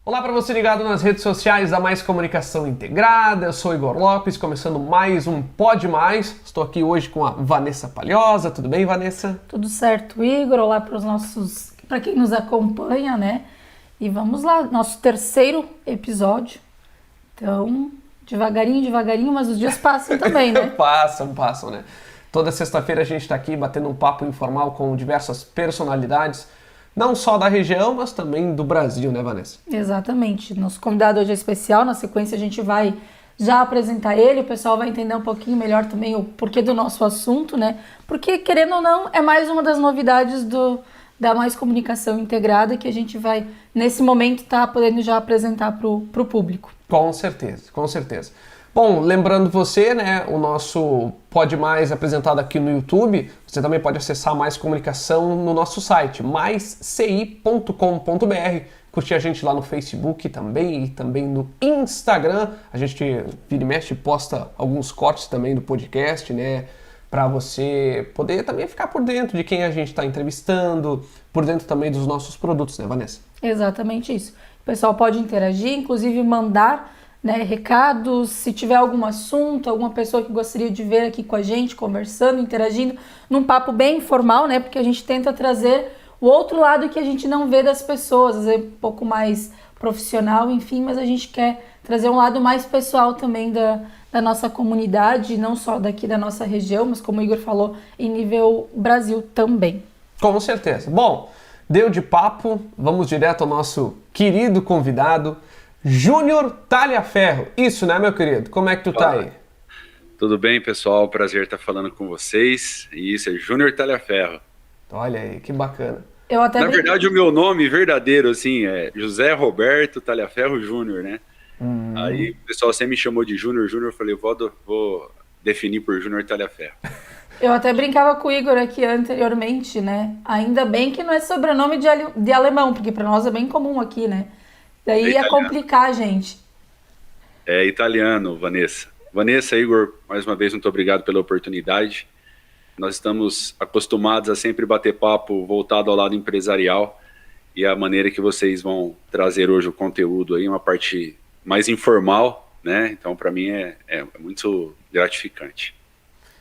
Olá para você ligado nas redes sociais da Mais Comunicação Integrada, eu sou Igor Lopes, começando mais um Pode Mais. Estou aqui hoje com a Vanessa Palhosa. Tudo bem, Vanessa? Tudo certo, Igor. Olá para quem nos acompanha, né? E vamos lá, nosso terceiro episódio. Então, devagarinho, mas os dias passam também, né? Passam, né? Toda sexta-feira a gente está aqui batendo um papo informal com diversas personalidades, não só da região, mas também do Brasil, né, Vanessa? Exatamente. Nosso convidado hoje é especial. Na sequência a gente vai já apresentar ele. O pessoal vai entender um pouquinho melhor também o porquê do nosso assunto, né? Porque, querendo ou não, é mais uma das novidades da Mais Comunicação Integrada que a gente vai, nesse momento, estar podendo já apresentar para o público. Com certeza. Bom, lembrando você, né, o nosso Pode Mais apresentado aqui no YouTube, você também pode acessar Mais Comunicação no nosso site, maisci.com.br, curtir a gente lá no Facebook também e também no Instagram. A gente vira e mexe posta alguns cortes também do podcast, né, para você poder também ficar por dentro de quem a gente está entrevistando, por dentro também dos nossos produtos, né, Vanessa? Exatamente isso. O pessoal pode interagir, inclusive mandar, né, recados, se tiver algum assunto, alguma pessoa que gostaria de ver aqui com a gente, conversando, interagindo, num papo bem informal, né, porque a gente tenta trazer o outro lado que a gente não vê das pessoas, às vezes um pouco mais profissional, enfim, mas a gente quer trazer um lado mais pessoal também da nossa comunidade, não só daqui da nossa região, mas como o Igor falou, em nível Brasil também. Com certeza. Bom, deu de papo, vamos direto ao nosso querido convidado, Júnior Talhaferro. Isso, né, meu querido? Como é que tu tá aí? Tudo bem, pessoal? Prazer estar falando com vocês. E isso é Júnior Talhaferro. Olha aí, que bacana. Na verdade, o meu nome verdadeiro, assim, é José Roberto Talhaferro Júnior, né? Aí o pessoal sempre me chamou de Júnior. Eu falei, vou definir por Júnior Talhaferro. Eu até brincava com o Igor aqui anteriormente, né? Ainda bem que não é sobrenome de alemão, porque para nós é bem comum aqui, né? Daí ia complicar, gente. É italiano, Vanessa. Vanessa, Igor, mais uma vez, muito obrigado pela oportunidade. Nós estamos acostumados a sempre bater papo voltado ao lado empresarial e a maneira que vocês vão trazer hoje o conteúdo aí, uma parte mais informal, né? Então, para mim, é muito gratificante.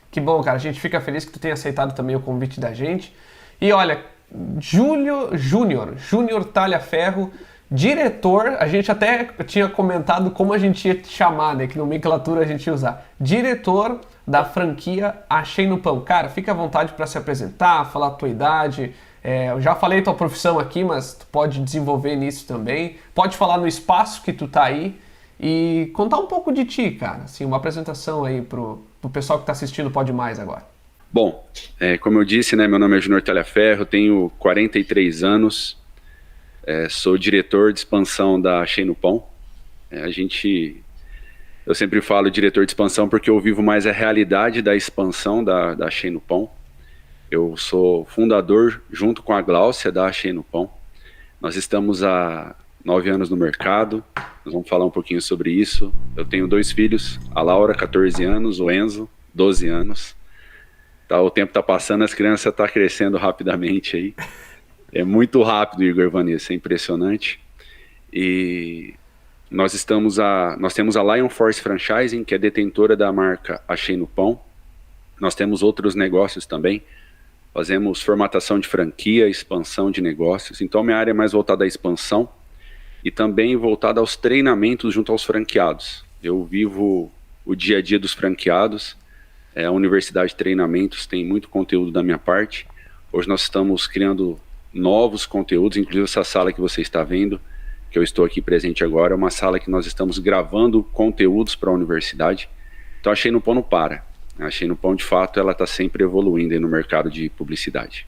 Que bom, cara. A gente fica feliz que tu tenha aceitado também o convite da gente. E olha, Júnior Talhaferro, diretor, a gente até tinha comentado como a gente ia te chamar, né? Que nomenclatura a gente ia usar. Diretor da franquia Achei no Pão. Cara, fica à vontade para se apresentar, falar a tua idade. Eu já falei tua profissão aqui, mas tu pode desenvolver nisso também. Pode falar no espaço que tu tá aí e contar um pouco de ti, cara. Assim, uma apresentação aí pro pessoal que tá assistindo Pode Mais agora. Bom, como eu disse, né? Meu nome é Júnior Talhaferro, tenho 43 anos. Sou diretor de expansão da Achei no Pão. Eu sempre falo diretor de expansão porque eu vivo mais a realidade da expansão da Achei no Pão. Eu sou fundador, junto com a Gláucia, da Achei no Pão. Nós estamos há 9 anos no mercado, nós vamos falar um pouquinho sobre isso. Eu tenho 2 filhos, a Laura, 14 anos, o Enzo, 12 anos. O tempo está passando, as crianças estão crescendo rapidamente aí. É muito rápido, Igor e Vanessa, é impressionante. E nós temos a Lion Force Franchising, que é detentora da marca Achei no Pão. Nós temos outros negócios também. Fazemos formatação de franquia, expansão de negócios. Então, minha área é mais voltada à expansão e também voltada aos treinamentos junto aos franqueados. Eu vivo o dia a dia dos franqueados. A Universidade de Treinamentos tem muito conteúdo da minha parte. Hoje nós estamos criando novos conteúdos, inclusive essa sala que você está vendo, que eu estou aqui presente agora, é uma sala que nós estamos gravando conteúdos para a universidade. Então, Achei no Pão não para. Achei no Pão, de fato, ela está sempre evoluindo aí no mercado de publicidade.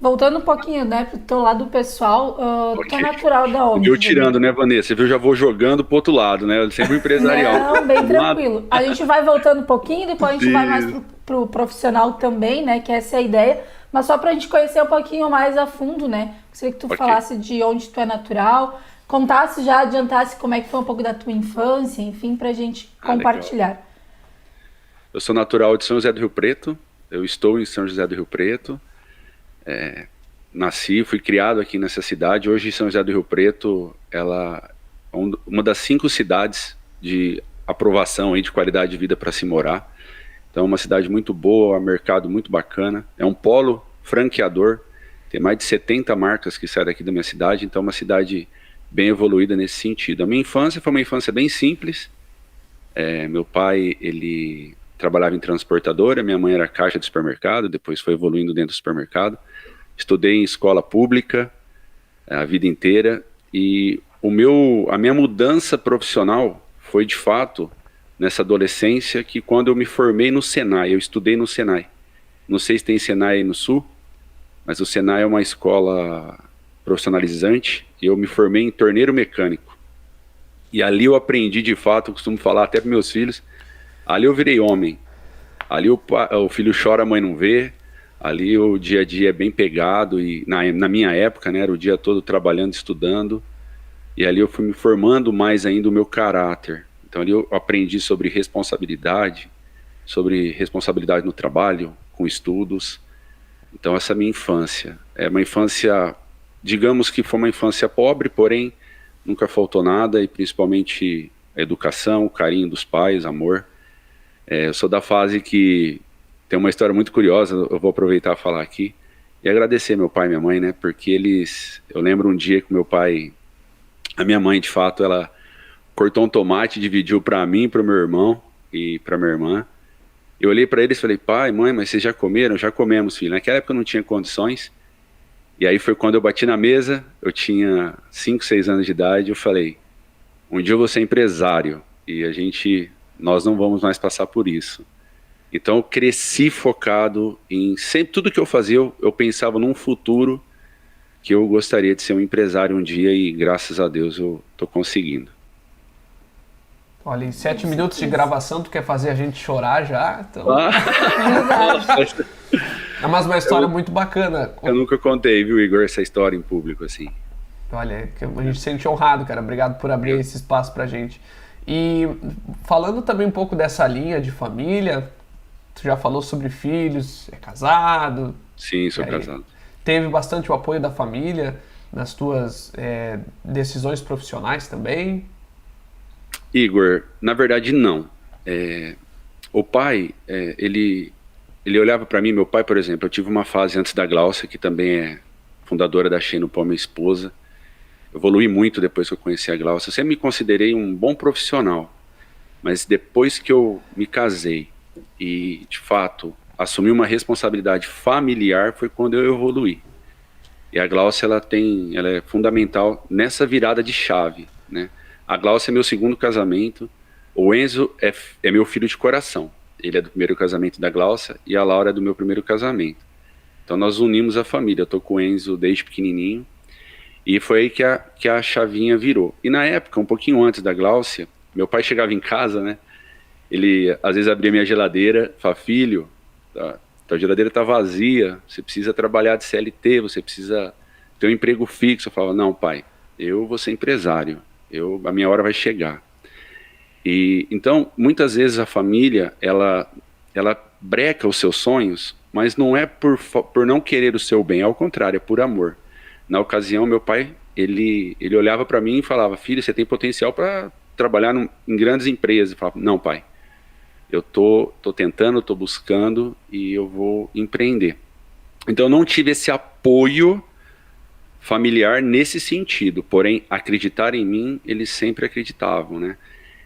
Voltando um pouquinho, né, pro teu lado pessoal, tu é natural da onde? Eu tirando, né, Vanessa? Você viu, já vou jogando pro outro lado, né? Sempre empresarial. Não, bem tranquilo. A gente vai voltando um pouquinho, depois a gente vai mais pro profissional também, né, que essa é a ideia. Mas só pra gente conhecer um pouquinho mais a fundo, né? Gostaria que tu falasse de onde tu é natural, contasse já, adiantasse como é que foi um pouco da tua infância, enfim, pra gente compartilhar. Legal. Eu sou natural de São José do Rio Preto, Eu estou em São José do Rio Preto, nasci, fui criado aqui nessa cidade. Hoje São José do Rio Preto, ela é uma das 5 cidades de aprovação aí de qualidade de vida para se morar. Então é uma cidade muito boa, um mercado muito bacana, é um polo franqueador, tem mais de 70 marcas que saem daqui da minha cidade, então é uma cidade bem evoluída nesse sentido. A minha infância foi uma infância bem simples. Meu pai, ele trabalhava em transportadora, minha mãe era caixa de supermercado, depois foi evoluindo dentro do supermercado. Estudei em escola pública a vida inteira, e a minha mudança profissional foi de fato nessa adolescência, que quando eu me formei no Senai, eu estudei no Senai. Não sei se tem Senai aí no Sul, mas o Senai é uma escola profissionalizante, e eu me formei em torneiro mecânico. E ali eu aprendi de fato, eu costumo falar até para meus filhos, ali eu virei homem. Ali o filho chora, a mãe não vê. Ali o dia a dia é bem pegado, e na minha época, né, era o dia todo trabalhando, estudando. E ali eu fui me formando mais ainda o meu caráter. Então ali eu aprendi sobre responsabilidade no trabalho, com estudos. Então essa minha infância é uma infância, digamos que foi uma infância pobre, porém nunca faltou nada, e principalmente a educação, o carinho dos pais, amor. Eu sou da fase que tem uma história muito curiosa, eu vou aproveitar a falar aqui e agradecer meu pai e minha mãe, né? Porque eu lembro um dia que meu pai, a minha mãe de fato, ela cortou um tomate, dividiu para mim, para o meu irmão e para minha irmã. Eu olhei para eles e falei: pai, mãe, mas vocês já comeram? Já comemos, filho. Naquela época eu não tinha condições. E aí foi quando eu bati na mesa, eu tinha 5, 6 anos de idade, eu falei: um dia eu vou ser empresário e nós não vamos mais passar por isso. Então eu cresci focado em sempre, tudo que eu fazia, eu pensava num futuro que eu gostaria de ser um empresário um dia, e graças a Deus eu tô conseguindo. Olha, em 7 minutos de gravação, tu quer fazer a gente chorar já? Então... É mais uma história muito bacana. Eu nunca contei, viu, Igor, essa história em público, assim. Olha, a gente se sente honrado, cara. Obrigado por abrir esse espaço pra gente. E falando também um pouco dessa linha de família, tu já falou sobre filhos, é casado? Sim, sou casado. Teve bastante o apoio da família nas tuas decisões profissionais também? Igor, na verdade não. O pai, ele olhava para mim, meu pai, por exemplo, eu tive uma fase antes da Gláucia, que também é fundadora da Shein no Pão, minha esposa. Eu evolui muito depois que eu conheci a Gláucia. Eu sempre me considerei um bom profissional, mas depois que eu me casei e, de fato, assumi uma responsabilidade familiar, foi quando eu evoluí. E a Gláucia, ela é fundamental nessa virada de chave, né? A Gláucia é meu segundo casamento, o Enzo é meu filho de coração. Ele é do primeiro casamento da Gláucia e a Laura é do meu primeiro casamento. Então nós unimos a família. Eu tô com o Enzo desde pequenininho, e foi aí que a chavinha virou. E na época, um pouquinho antes da Gláucia, meu pai chegava em casa, né? Ele às vezes abria minha geladeira, falava: filho, tua geladeira tá vazia, você precisa trabalhar de CLT, você precisa ter um emprego fixo. Eu falava: não, pai, eu vou ser empresário, a minha hora vai chegar. E então, muitas vezes a família, ela breca os seus sonhos, mas não é por não querer o seu bem, ao contrário, é por amor. Na ocasião, meu pai, ele olhava para mim e falava: filho, você tem potencial para trabalhar em grandes empresas. Eu falava: não, pai, eu tô tentando, tô buscando e eu vou empreender. Então eu não tive esse apoio familiar nesse sentido, porém acreditar em mim, eles sempre acreditavam, né?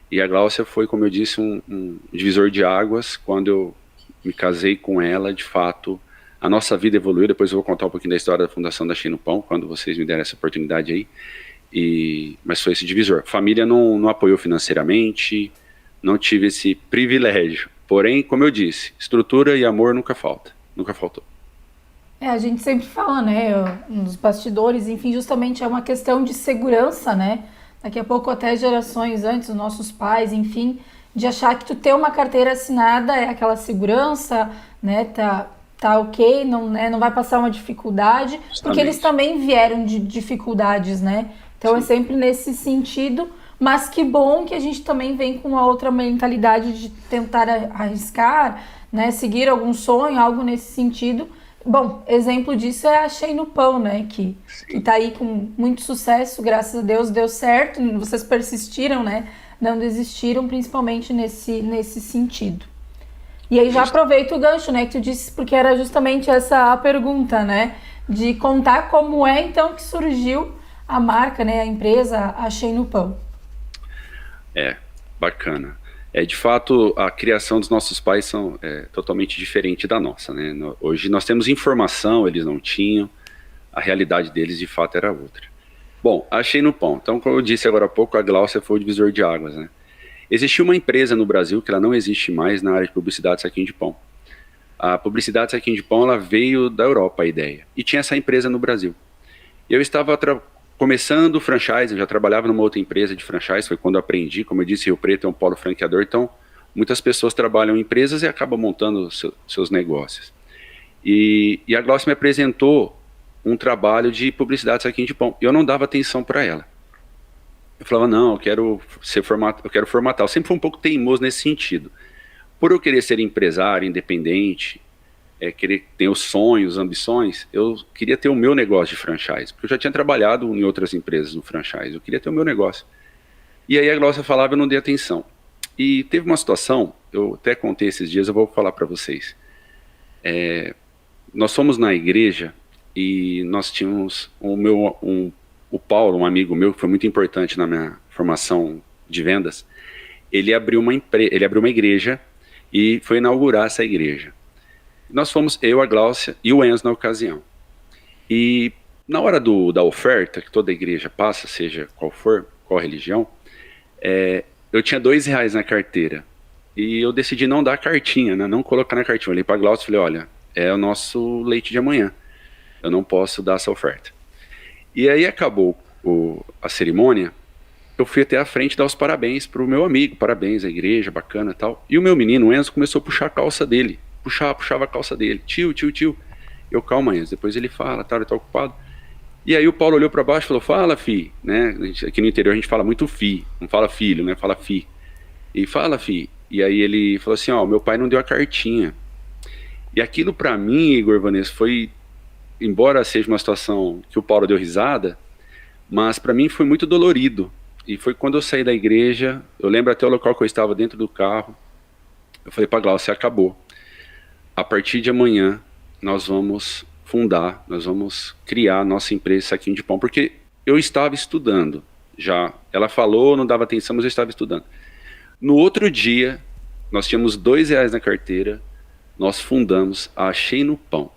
E a Gláucia foi, como eu disse, um divisor de águas. Quando eu me casei com ela, de fato, a nossa vida evoluiu. Depois eu vou contar um pouquinho da história da fundação da Shein no Pão, quando vocês me derem essa oportunidade aí. Mas foi esse divisor. Família não apoiou financeiramente, não tive esse privilégio. Porém, como eu disse, estrutura e amor nunca faltou. A gente sempre fala, né, nos bastidores, enfim, justamente é uma questão de segurança, né? Daqui a pouco até gerações antes, os nossos pais, enfim, de achar que tu ter uma carteira assinada é aquela segurança, né, tá ok, não vai passar uma dificuldade, justamente. Porque eles também vieram de dificuldades, né? Então Sim. É sempre nesse sentido, mas que bom que a gente também vem com uma outra mentalidade de tentar arriscar, né, seguir algum sonho, algo nesse sentido. Bom, exemplo disso é a Shea no Pão, né, que tá aí com muito sucesso, graças a Deus, deu certo, vocês persistiram, né, não desistiram, principalmente nesse sentido. E aí já aproveito o gancho, né, que tu disse, porque era justamente essa a pergunta, né, de contar como é então que surgiu a marca, né, a empresa, a Shea no Pão. Bacana. De fato, a criação dos nossos pais são totalmente diferente da nossa, né? Hoje nós temos informação, eles não tinham, a realidade deles de fato era outra. Bom, a Shea no Pão. Então, como eu disse agora há pouco, a Gláucia foi o divisor de águas, né? Existia uma empresa no Brasil, que ela não existe mais na área de publicidade de saquinho de pão. A publicidade de saquinho de pão, ela veio da Europa, a ideia. E tinha essa empresa no Brasil. Eu estava começando o franchise, eu já trabalhava numa outra empresa de franchise, foi quando eu aprendi, como eu disse, Rio Preto é um polo franqueador, então muitas pessoas trabalham em empresas e acabam montando seus negócios. E a Gláucia me apresentou um trabalho de publicidade de saquinho de pão. Eu não dava atenção para ela. Eu falava, não, eu quero formatar. Eu sempre fui um pouco teimoso nesse sentido. Por eu querer ser empresário, independente, querer ter os sonhos, ambições, eu queria ter o meu negócio de franchise, porque eu já tinha trabalhado em outras empresas no franchise, eu queria ter o meu negócio. E aí a Gláucia falava, eu não dei atenção. E teve uma situação, eu até contei esses dias, eu vou falar para vocês. Nós fomos na igreja e nós tínhamos o Paulo, um amigo meu, que foi muito importante na minha formação de vendas, ele abriu uma igreja e foi inaugurar essa igreja. Nós fomos, eu, a Gláucia e o Enzo na ocasião. E na hora da oferta, que toda igreja passa, seja qual for, qual religião, eu tinha R$2 na carteira. E eu decidi não dar a cartinha, né? Não colocar na cartinha. Eu olhei para a Gláucia e falei, olha, é o nosso leite de amanhã. Eu não posso dar essa oferta. E aí acabou a cerimônia, eu fui até a frente dar os parabéns para o meu amigo, parabéns à igreja, bacana e tal. E o meu menino, o Enzo, começou a puxar a calça dele. Puxava a calça dele, tio. Eu, calma, Enzo, depois ele fala, tá, ele tá ocupado. E aí o Paulo olhou para baixo e falou, fala, fi, né? Aqui no interior a gente fala muito fi, não fala filho, né? Fala fi. E fala, fi. E aí ele falou assim, ó, meu pai não deu a cartinha. E aquilo para mim, Igor Vanessa, foi, embora seja uma situação que o Paulo deu risada, mas para mim foi muito dolorido. E foi quando eu saí da igreja, eu lembro até o local que eu estava dentro do carro, eu falei pra Gláucia, acabou. A partir de amanhã, nós vamos criar a nossa empresa Saquinho de Pão, porque eu estava estudando já. Ela falou, não dava atenção, mas eu estava estudando. No outro dia, nós tínhamos R$2 na carteira, nós fundamos a Shea no Pão.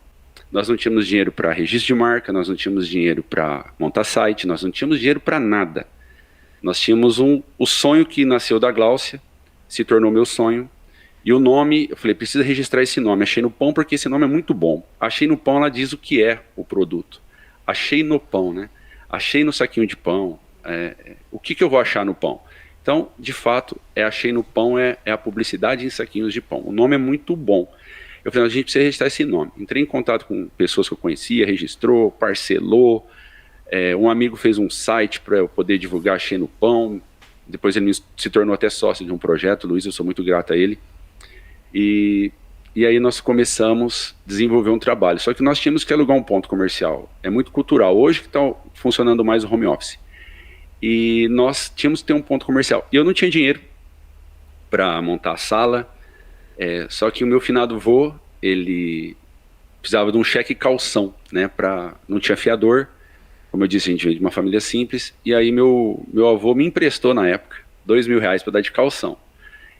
Nós não tínhamos dinheiro para registro de marca, nós não tínhamos dinheiro para montar site, nós não tínhamos dinheiro para nada. Nós tínhamos o sonho que nasceu da Gláucia, se tornou meu sonho. E o nome, eu falei, precisa registrar esse nome, a Shea no Pão, porque esse nome é muito bom. A Shea no Pão, ela diz o que é o produto. A Shea no Pão, né? A Shea no saquinho de pão. O que eu vou achar no pão? Então, de fato, a Shea no Pão é a publicidade em saquinhos de pão. O nome é muito bom. Eu falei, a gente precisa registrar esse nome. Entrei em contato com pessoas que eu conhecia, registrou, parcelou. Um amigo fez um site para eu poder divulgar a Shea no Pão. Depois ele se tornou até sócio de um projeto, Luiz, eu sou muito grato a ele. E aí nós começamos a desenvolver um trabalho. Só que nós tínhamos que alugar um ponto comercial. É muito cultural. Hoje que está funcionando mais o home office. E nós tínhamos que ter um ponto comercial. E eu não tinha dinheiro para montar a sala. Só que o meu finado vô, ele precisava de um cheque calção, né? Não tinha fiador. Como eu disse, a gente veio de uma família simples. E aí meu avô me emprestou na época R$2.000 para dar de calção.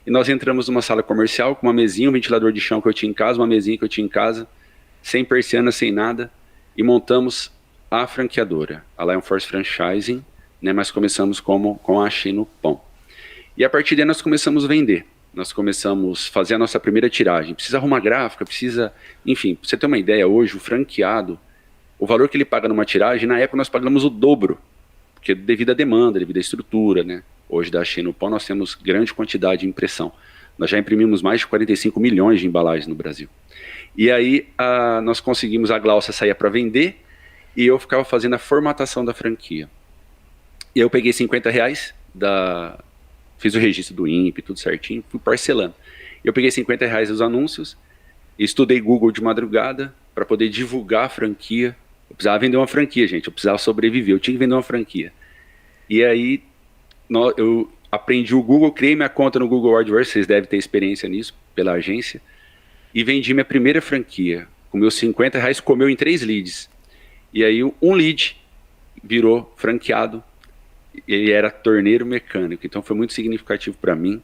E nós entramos numa sala comercial com uma mesinha, um ventilador de chão que eu tinha em casa, uma mesinha que eu tinha em casa, sem persiana, sem nada, e montamos a franqueadora, a Lion Force Franchising, né, mas começamos com a Shea no Pão. E a partir daí nós começamos a vender, nós começamos a fazer a nossa primeira tiragem, precisa arrumar gráfica, enfim, pra você ter uma ideia, hoje o franqueado, o valor que ele paga numa tiragem, na época nós pagamos o dobro, porque devido à demanda, devido à estrutura, né. Hoje da Shea no Pão nós temos grande quantidade de impressão. Nós já imprimimos mais de 45 milhões de embalagens no Brasil. E aí nós conseguimos, a Gláucia sair para vender e eu ficava fazendo a formatação da franquia. E eu peguei R$50, fiz o registro do INPE, tudo certinho, fui parcelando. Eu peguei R$50 dos anúncios, estudei Google de madrugada para poder divulgar a franquia. Eu precisava vender uma franquia, gente, eu precisava sobreviver, eu tinha que vender uma franquia. E aí eu aprendi o Google, criei minha conta no Google AdWords, vocês devem ter experiência nisso, pela agência, e vendi minha primeira franquia. Com meus R$50, comeu em 3 leads. E aí um lead virou franqueado, ele era torneiro mecânico, então foi muito significativo para mim.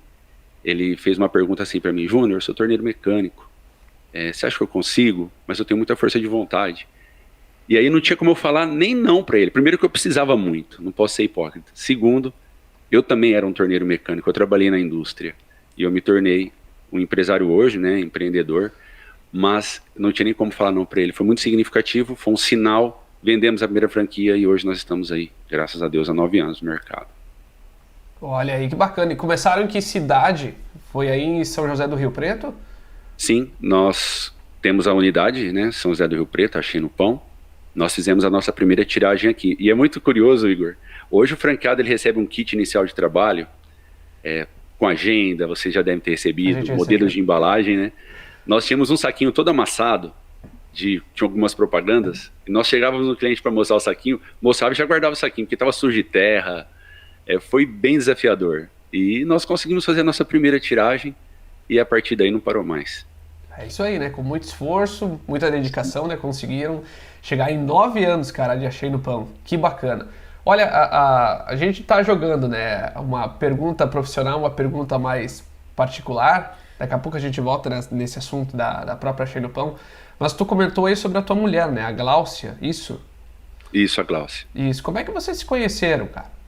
Ele fez uma pergunta assim para mim: Júnior, eu sou torneiro mecânico, você acha que eu consigo? Mas eu tenho muita força de vontade. E aí não tinha como eu falar nem não para ele. Primeiro que eu precisava muito, não posso ser hipócrita. Segundo, eu também era um torneiro mecânico, eu trabalhei na indústria. E eu me tornei um empresário hoje, né, empreendedor, mas não tinha nem como falar não para ele. Foi muito significativo, foi um sinal, vendemos a primeira franquia e hoje nós estamos aí, graças a Deus, há 9 anos no mercado. Olha aí que bacana. E começaram em que cidade? Foi aí em São José do Rio Preto? Sim, nós temos a unidade, né, São José do Rio Preto, a Shea no Pão. Nós fizemos a nossa primeira tiragem aqui. E é muito curioso, Igor. Hoje o franqueado ele recebe um kit inicial de trabalho, com agenda, vocês já devem ter recebido, modelos de embalagem, né? Nós tínhamos um saquinho todo amassado, tinha algumas propagandas, e nós chegávamos no cliente para mostrar o saquinho, mostrava e já guardava o saquinho, porque estava sujo de terra. Foi bem desafiador. E nós conseguimos fazer a nossa primeira tiragem, e a partir daí não parou mais. É isso aí, né? Com muito esforço, muita dedicação, né? Conseguiram chegar em 9 anos, cara, de Shea no Pão. Que bacana. Olha, a gente tá jogando, né? Uma pergunta profissional, uma pergunta mais particular. Daqui a pouco a gente volta nesse assunto da própria Shea no Pão. Mas tu comentou aí sobre a tua mulher, né? A Gláucia, isso? Isso, a Gláucia. Isso. Como é que vocês se conheceram, cara?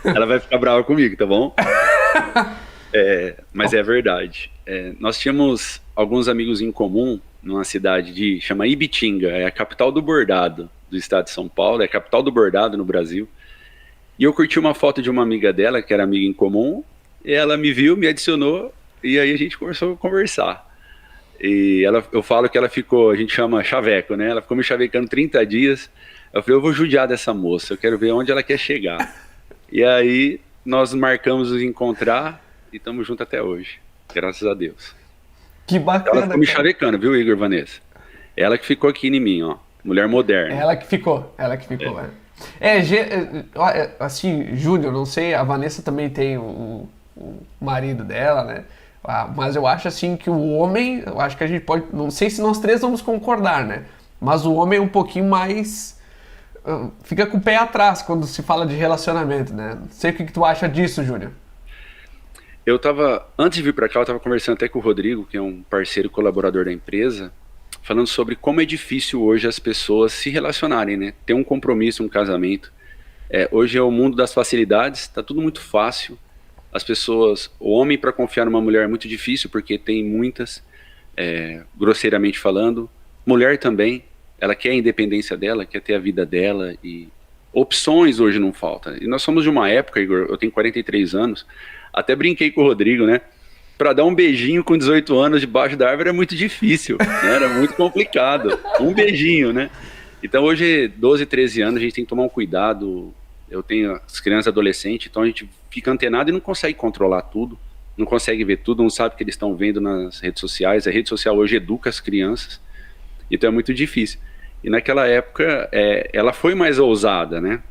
Ela vai ficar brava comigo, tá bom? Mas é verdade. Nós tínhamos alguns amigos em comum numa cidade chama Ibitinga, é a capital do bordado do estado de São Paulo, é a capital do bordado no Brasil. E eu curti uma foto de uma amiga dela, que era amiga em comum, e ela me viu, me adicionou, e aí a gente começou a conversar. E eu falo que ela ficou, a gente chama chaveco, né? Ela ficou me chavecando 30 dias. Eu falei, eu vou judiar dessa moça, eu quero ver onde ela quer chegar. E aí nós marcamos nos encontrar e estamos juntos até hoje, graças a Deus. Que bacana. Ela ficou me chavecando, viu, Igor, Vanessa? Ela que ficou aqui em mim, ó. Mulher moderna. Ela que ficou. Assim, Júnior, não sei, a Vanessa também tem o marido dela, né? Mas eu acho assim que o homem, eu acho que a gente pode, não sei se nós três vamos concordar, né? Mas o homem é um pouquinho mais, fica com o pé atrás quando se fala de relacionamento, né? Não sei o que tu acha disso, Júnior. Antes de vir para cá, eu estava conversando até com o Rodrigo, que é um parceiro colaborador da empresa, falando sobre como é difícil hoje as pessoas se relacionarem, né? Ter um compromisso, um casamento. Hoje é o mundo das facilidades, está tudo muito fácil. As pessoas, o homem para confiar numa mulher é muito difícil, porque tem muitas, grosseiramente falando. Mulher também, ela quer a independência dela, quer ter a vida dela, e opções hoje não faltam. E nós somos de uma época, Igor, eu tenho 43 anos, até brinquei com o Rodrigo, né? Para dar um beijinho com 18 anos debaixo da árvore é muito difícil, né? Era muito complicado. Um beijinho, né? Então hoje, 12, 13 anos, a gente tem que tomar um cuidado. Eu tenho as crianças e adolescentes, então a gente fica antenado e não consegue controlar tudo, não consegue ver tudo, não sabe o que eles estão vendo nas redes sociais. A rede social hoje educa as crianças, então é muito difícil. E naquela época, ela foi mais ousada, né?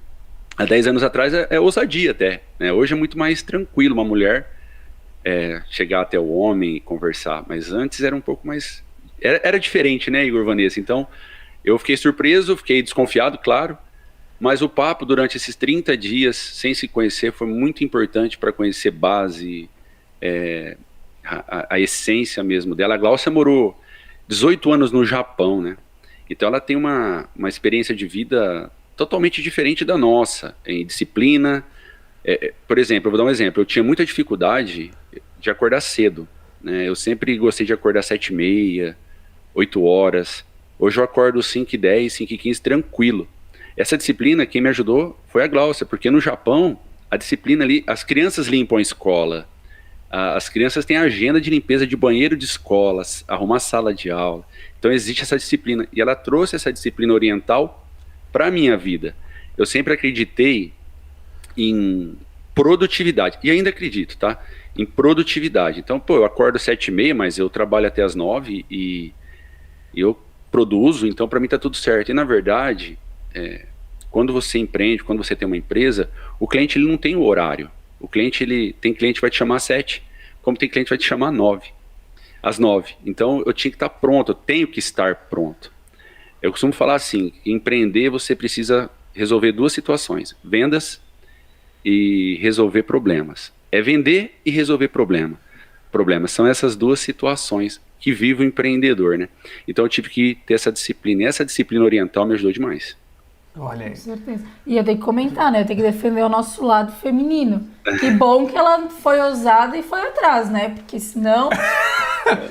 Há 10 anos atrás é ousadia até, né? Hoje é muito mais tranquilo uma mulher chegar até o homem e conversar, mas antes era um pouco mais... Era diferente, né, Igor, Vanessa? Então, eu fiquei surpreso, fiquei desconfiado, claro, mas o papo durante esses 30 dias, sem se conhecer, foi muito importante para conhecer base, a essência mesmo dela. A Gláucia morou 18 anos no Japão, né? Então ela tem uma experiência de vida totalmente diferente da nossa, em disciplina. Por exemplo, eu vou dar um exemplo, eu tinha muita dificuldade de acordar cedo, né? Eu sempre gostei de acordar 7h30, 8 horas. Hoje eu acordo 5h10, 5h15 tranquilo. Essa disciplina, quem me ajudou foi a Gláucia, porque no Japão, a disciplina ali, as crianças limpam a escola, as crianças têm a agenda de limpeza de banheiro de escolas, arrumar sala de aula. Então existe essa disciplina, e ela trouxe essa disciplina oriental para a minha vida. Eu sempre acreditei em produtividade, e ainda acredito, tá? em produtividade. Então, pô, eu acordo às 7h30, mas eu trabalho até às 9 e eu produzo, então para mim tá tudo certo. E na verdade, quando você empreende, quando você tem uma empresa, o cliente ele não tem o horário. O cliente, tem cliente que vai te chamar às 7, como tem cliente que vai te chamar às 9. Então eu tinha que estar pronto, eu tenho que estar pronto. Eu costumo falar assim, empreender você precisa resolver duas situações, vendas e resolver problemas. É vender e resolver problemas. São essas duas situações que vive o empreendedor, né? Então eu tive que ter essa disciplina. E essa disciplina oriental me ajudou demais. Olha aí. Com certeza. E eu tenho que comentar, né? Eu tenho que defender o nosso lado feminino. Que bom que ela foi ousada e foi atrás, né? Porque senão,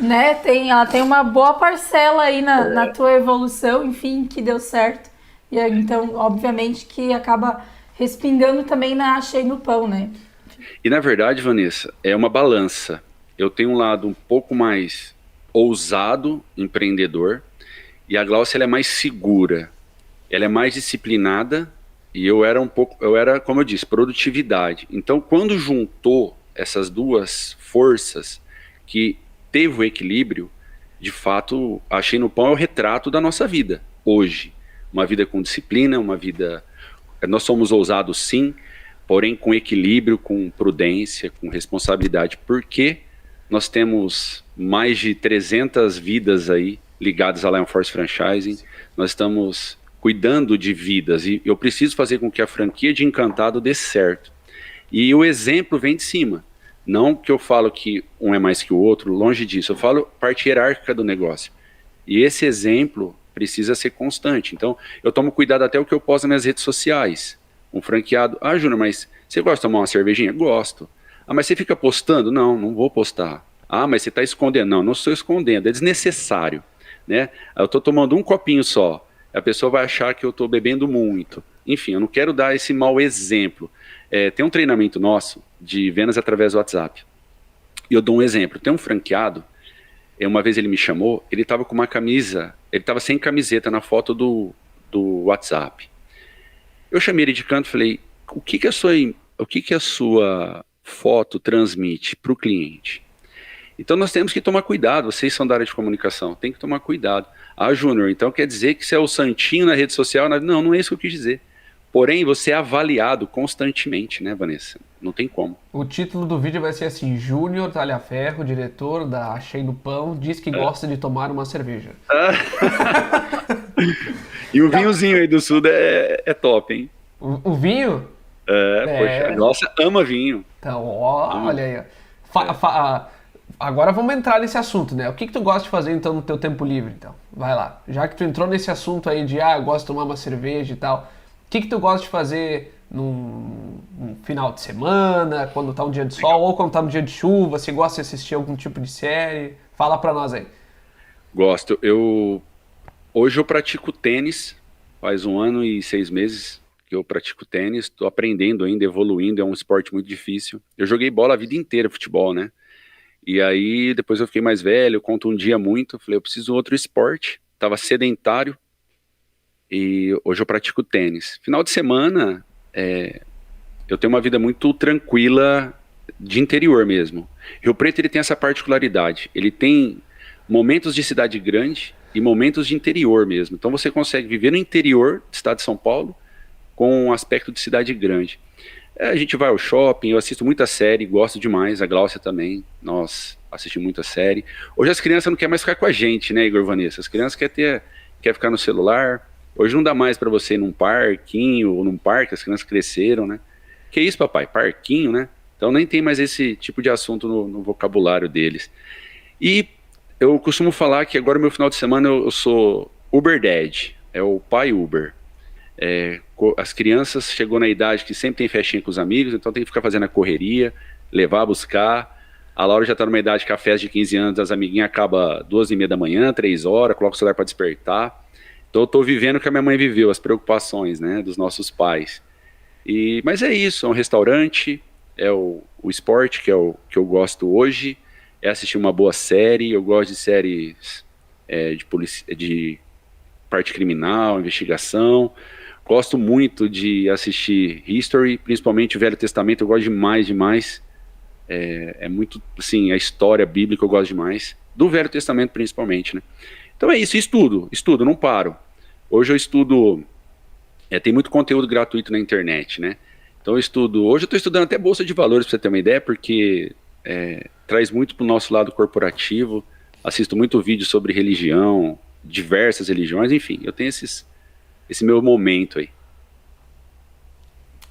né? Ela tem uma boa parcela aí na tua evolução, enfim, que deu certo. E então, obviamente, que acaba respingando também na Achei no Pão, né? E na verdade, Vanessa, é uma balança. Eu tenho um lado um pouco mais ousado, empreendedor, e a Glaucia ela é mais segura. Ela é mais disciplinada e eu era, como eu disse, produtividade. Então, quando juntou essas duas forças que teve o equilíbrio, de fato, Achei no Pão é o retrato da nossa vida hoje. Uma vida com disciplina, uma vida... Nós somos ousados sim, porém com equilíbrio, com prudência, com responsabilidade, porque nós temos mais de 300 vidas aí ligadas à Lion Force Franchising. Nós estamos cuidando de vidas, e eu preciso fazer com que a franquia de Encantado dê certo. E o exemplo vem de cima. Não que eu falo que um é mais que o outro, longe disso. Eu falo parte hierárquica do negócio. E esse exemplo precisa ser constante. Então, eu tomo cuidado até o que eu posto nas minhas redes sociais. Um franqueado, Júnior, mas você gosta de tomar uma cervejinha? Gosto. Mas você fica postando? Não, não vou postar. Mas você está escondendo? Não, não estou escondendo, é desnecessário, né? Eu estou tomando um copinho só. A pessoa vai achar que eu estou bebendo muito. Enfim, eu não quero dar esse mau exemplo. Tem um treinamento nosso de vendas através do WhatsApp. E eu dou um exemplo. Tem um franqueado, uma vez ele me chamou, ele estava com uma camisa, ele estava sem camiseta na foto do WhatsApp. Eu chamei ele de canto e falei, o que a sua foto transmite para o cliente? Então nós temos que tomar cuidado, vocês são da área de comunicação, tem que tomar cuidado. Júnior, então quer dizer que você é o santinho na rede social? Não, não é isso que eu quis dizer. Porém, você é avaliado constantemente, né, Vanessa? Não tem como. O título do vídeo vai ser assim, Júnior Talhaferro, diretor da Achei no Pão, diz que gosta de tomar uma cerveja. E o vinhozinho aí do sul é top, hein? O vinho? Poxa, a nossa ama vinho. Então, olha aí. Agora vamos entrar nesse assunto, né? O que tu gosta de fazer, então, no teu tempo livre, então? Vai lá. Já que tu entrou nesse assunto aí de, eu gosto de tomar uma cerveja e tal, o que tu gosta de fazer num final de semana, quando tá um dia de sol, ou quando tá um dia de chuva? Você gosta de assistir algum tipo de série? Fala pra nós aí. Gosto. Hoje eu pratico tênis, faz 1 ano e 6 meses que eu pratico tênis, tô aprendendo ainda, evoluindo, é um esporte muito difícil. Eu joguei bola a vida inteira, futebol, né? E aí, depois eu fiquei mais velho, eu contundia muito, falei, eu preciso de outro esporte, tava sedentário, e hoje eu pratico tênis. Final de semana, eu tenho uma vida muito tranquila, de interior mesmo. Rio Preto, ele tem essa particularidade, ele tem momentos de cidade grande e momentos de interior mesmo. Então você consegue viver no interior do estado de São Paulo, com um aspecto de cidade grande. A gente vai ao shopping, eu assisto muita série, gosto demais, a Glaucia também, nós assistimos muita série. Hoje as crianças não querem mais ficar com a gente, né, Igor Vanessa? As crianças querem ficar no celular. Hoje não dá mais para você ir num parquinho ou num parque, as crianças cresceram, né? Que isso, papai? Parquinho, né? Então nem tem mais esse tipo de assunto no vocabulário deles. E eu costumo falar que agora, meu final de semana, eu sou Uber Dad, é o pai Uber. As crianças chegou na idade que sempre tem festinha com os amigos, então tem que ficar fazendo a correria, levar, buscar. A Laura já está numa idade que a festa de 15 anos das amiguinhas acaba 2h30 da manhã, 3 horas, coloca o celular para despertar. Então eu estou vivendo o que a minha mãe viveu, as preocupações, né, dos nossos pais. Mas é isso, é um restaurante, é o esporte que eu gosto hoje, é assistir uma boa série, eu gosto de séries de parte criminal, investigação. Gosto muito de assistir History, principalmente o Velho Testamento, eu gosto demais. É muito, assim, a história bíblica eu gosto demais, do Velho Testamento principalmente, né? Então é isso, estudo, não paro. Hoje eu estudo, tem muito conteúdo gratuito na internet, né? Então hoje eu estou estudando até Bolsa de Valores, para você ter uma ideia, porque traz muito para o nosso lado corporativo, assisto muito vídeo sobre religião, diversas religiões, enfim, eu tenho esse meu momento aí.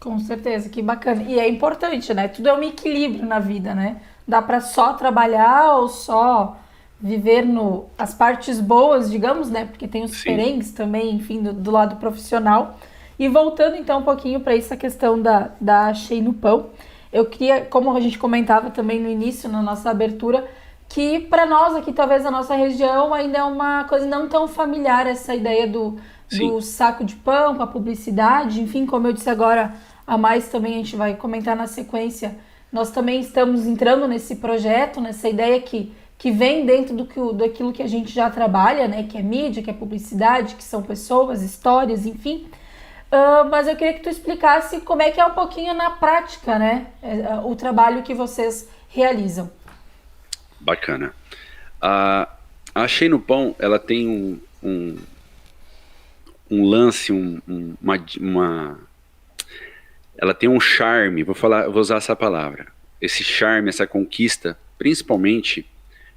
Com certeza, que bacana. E é importante, né? Tudo é um equilíbrio na vida, né? Dá para só trabalhar ou só viver no as partes boas, digamos, né? Porque tem os Sim. perengues também, enfim, do lado profissional. E voltando então um pouquinho para essa questão da Achei no Pão, eu queria, como a gente comentava também no início, na nossa abertura, que para nós aqui, talvez na nossa região, ainda é uma coisa não tão familiar essa ideia do Sim. saco de pão, com a publicidade, enfim, como eu disse agora, a mais também a gente vai comentar na sequência, nós também estamos entrando nesse projeto, nessa ideia que vem dentro daquilo que a gente já trabalha, né, que é mídia, que é publicidade, que são pessoas, histórias, enfim. Mas eu queria que tu explicasse como é que é um pouquinho na prática, né, o trabalho que vocês realizam. Bacana. A Achei no Pão, ela tem um lance, ela tem um charme, vou usar essa palavra, esse charme, essa conquista, principalmente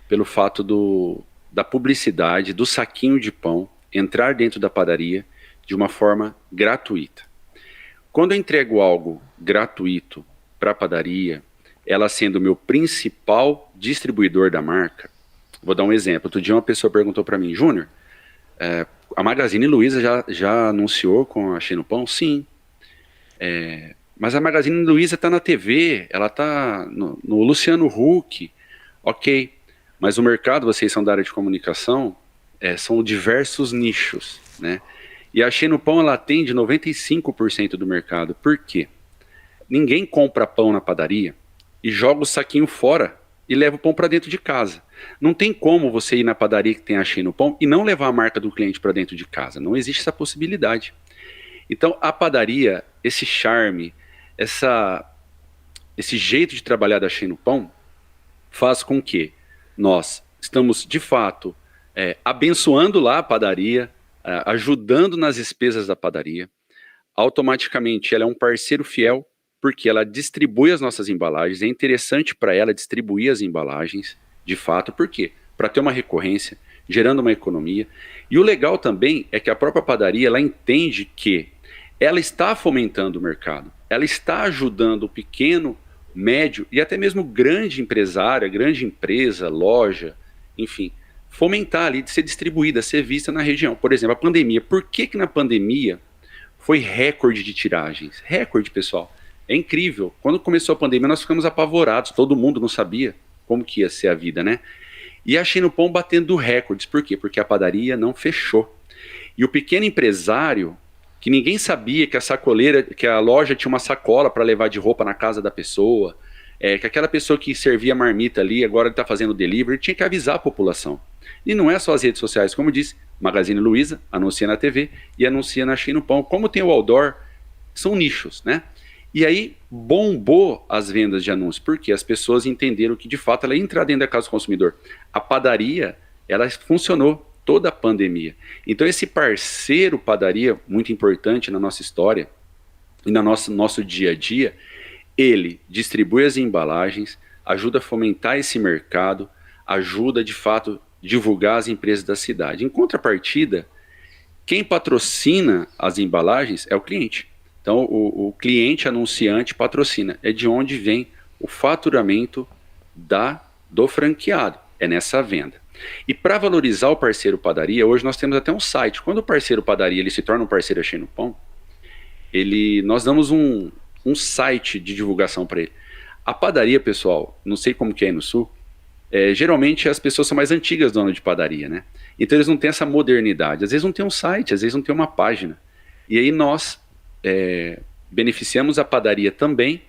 pelo fato da publicidade, do saquinho de pão, entrar dentro da padaria de uma forma gratuita. Quando eu entrego algo gratuito para a padaria, ela sendo o meu principal distribuidor da marca, vou dar um exemplo. Outro dia uma pessoa perguntou para mim, Júnior, a Magazine Luiza já anunciou com a Achei no Pão? Sim. Mas a Magazine Luiza está na TV, ela está no Luciano Huck, ok. Mas o mercado, vocês são da área de comunicação, são diversos nichos, né? E a Achei no Pão, ela atende 95% do mercado. Por quê? Ninguém compra pão na padaria e joga o saquinho fora e leva o pão para dentro de casa. Não tem como você ir na padaria que tem Achei no Pão e não levar a marca do cliente para dentro de casa. Não existe essa possibilidade. Então, a padaria, esse charme, esse jeito de trabalhar da Achei no Pão, faz com que nós estamos, de fato, abençoando lá a padaria, ajudando nas despesas da padaria. Automaticamente, ela é um parceiro fiel, porque ela distribui as nossas embalagens. É interessante para ela distribuir as embalagens, de fato. Por quê? Para ter uma recorrência, gerando uma economia. E o legal também é que a própria padaria, ela entende que ela está fomentando o mercado, ela está ajudando o pequeno, médio e até mesmo grande empresária, grande empresa, loja, enfim, fomentar ali, de ser distribuída, ser vista na região. Por exemplo, a pandemia. Por que na pandemia foi recorde de tiragens? Recorde, pessoal. É incrível. Quando começou a pandemia, nós ficamos apavorados. Todo mundo não sabia como que ia ser a vida, né? E a Achei no Pão batendo recordes. Por quê? Porque a padaria não fechou. E o pequeno empresário, que ninguém sabia que a sacoleira, que a loja tinha uma sacola para levar de roupa na casa da pessoa, que aquela pessoa que servia marmita ali, agora está fazendo delivery, tinha que avisar a população. E não é só as redes sociais, como disse, Magazine Luiza anuncia na TV e anuncia na Achei no Pão. Como tem o outdoor, são nichos, né? E aí bombou as vendas de anúncios, porque as pessoas entenderam que de fato ela ia entrar dentro da casa do consumidor. A padaria, ela funcionou toda a pandemia. Então esse parceiro padaria, muito importante na nossa história e no nosso dia a dia, ele distribui as embalagens, ajuda a fomentar esse mercado, ajuda de fato divulgar as empresas da cidade. Em contrapartida, quem patrocina as embalagens é o cliente. Então o cliente anunciante patrocina. É de onde vem o faturamento do franqueado. É nessa venda. E para valorizar o parceiro padaria, hoje nós temos até um site. Quando o parceiro padaria ele se torna um parceiro Achei no Pão, nós damos um site de divulgação para ele. A padaria, pessoal, não sei como que é aí no Sul, geralmente as pessoas são mais antigas donas de padaria, né? Então eles não têm essa modernidade. Às vezes não tem um site, às vezes não tem uma página. E aí nós beneficiamos a padaria também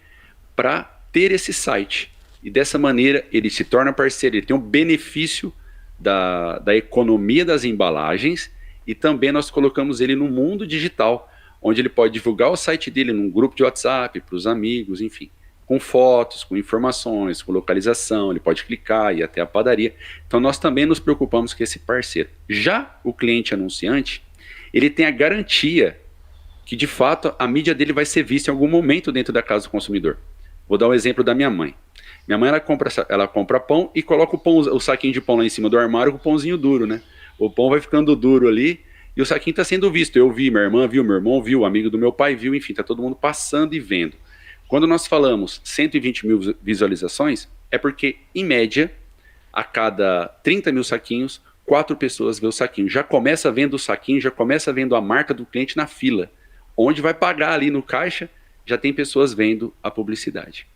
para ter esse site. E dessa maneira ele se torna parceiro, ele tem um benefício da economia das embalagens e também nós colocamos ele no mundo digital, onde ele pode divulgar o site dele num grupo de WhatsApp, para os amigos, enfim. com fotos, com informações, com localização, ele pode clicar e ir até a padaria. Então nós também nos preocupamos com esse parceiro. Já o cliente anunciante, ele tem a garantia que de fato a mídia dele vai ser vista em algum momento dentro da casa do consumidor. Vou dar um exemplo da minha mãe. Minha mãe ela compra pão e coloca o saquinho de pão lá em cima do armário com o pãozinho duro, né? O pão vai ficando duro ali e o saquinho está sendo visto. Eu vi, minha irmã viu, meu irmão viu, o amigo do meu pai viu, enfim, está todo mundo passando e vendo. Quando nós falamos 120 mil visualizações, é porque, em média, a cada 30 mil saquinhos, 4 pessoas vê o saquinho. Já começa vendo o saquinho, já começa vendo a marca do cliente na fila. Onde vai pagar ali no caixa, já tem pessoas vendo a publicidade.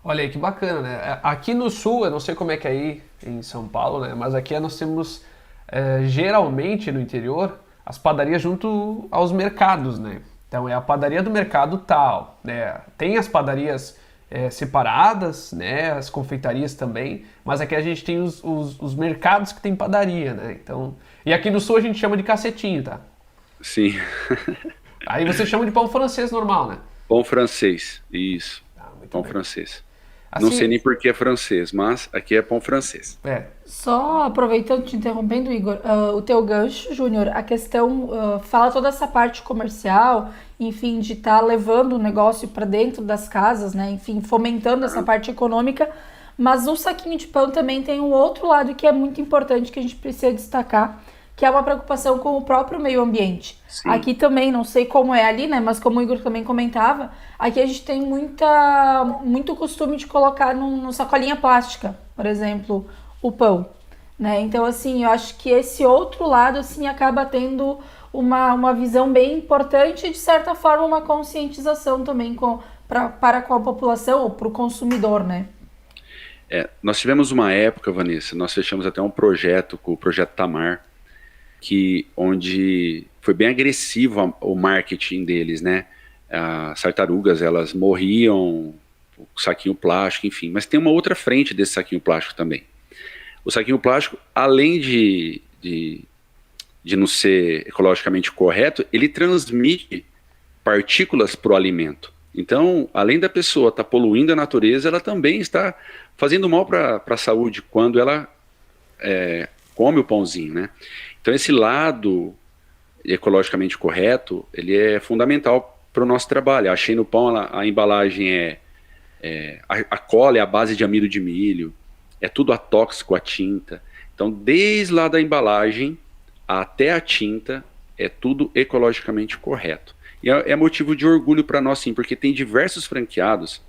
Olha aí, que bacana, né? Aqui no Sul, eu não sei como é que é aí em São Paulo, né? Mas aqui nós temos, geralmente no interior, as padarias junto aos mercados, né? Então é a padaria do mercado tal, né? Tem as padarias separadas, né? As confeitarias também, mas aqui a gente tem os mercados que tem padaria, né? Então, e aqui no Sul a gente chama de cacetinho, tá? Sim. Aí você chama de pão francês normal, né? Pão francês, isso. Pão bem. francês. Assim, Não sei nem por que é francês, mas aqui é pão francês. Só aproveitando, te interrompendo, Igor, o teu gancho, Júnior, a questão, fala toda essa parte comercial, enfim, de estar levando o negócio para dentro das casas, né? Enfim, fomentando essa parte econômica, mas o saquinho de pão também tem um outro lado que é muito importante, que a gente precisa destacar, que é uma preocupação com o próprio meio ambiente. Sim. Aqui também, não sei como é ali, né, mas como o Igor também comentava, aqui a gente tem muito costume de colocar numa sacolinha plástica, por exemplo, o pão, né? Então, assim, eu acho que esse outro lado, assim, acaba tendo uma visão bem importante e, de certa forma, uma conscientização também para com a população ou para o consumidor, né? Nós tivemos uma época, Vanessa, nós fechamos até um projeto com o Projeto Tamar, onde foi bem agressivo o marketing deles, né? As tartarugas, elas morriam, o saquinho plástico, enfim. Mas tem uma outra frente desse saquinho plástico também. O saquinho plástico, além de não ser ecologicamente correto, ele transmite partículas para o alimento. Então, além da pessoa estar poluindo a natureza, ela também está fazendo mal para a saúde quando ela come o pãozinho, né? Então esse lado ecologicamente correto, ele é fundamental para o nosso trabalho. Achei no pão, a embalagem a cola é a base de amido de milho, é tudo atóxico, a tinta. Então desde lá da embalagem até a tinta, é tudo ecologicamente correto. E é motivo de orgulho para nós, sim, porque tem diversos franqueados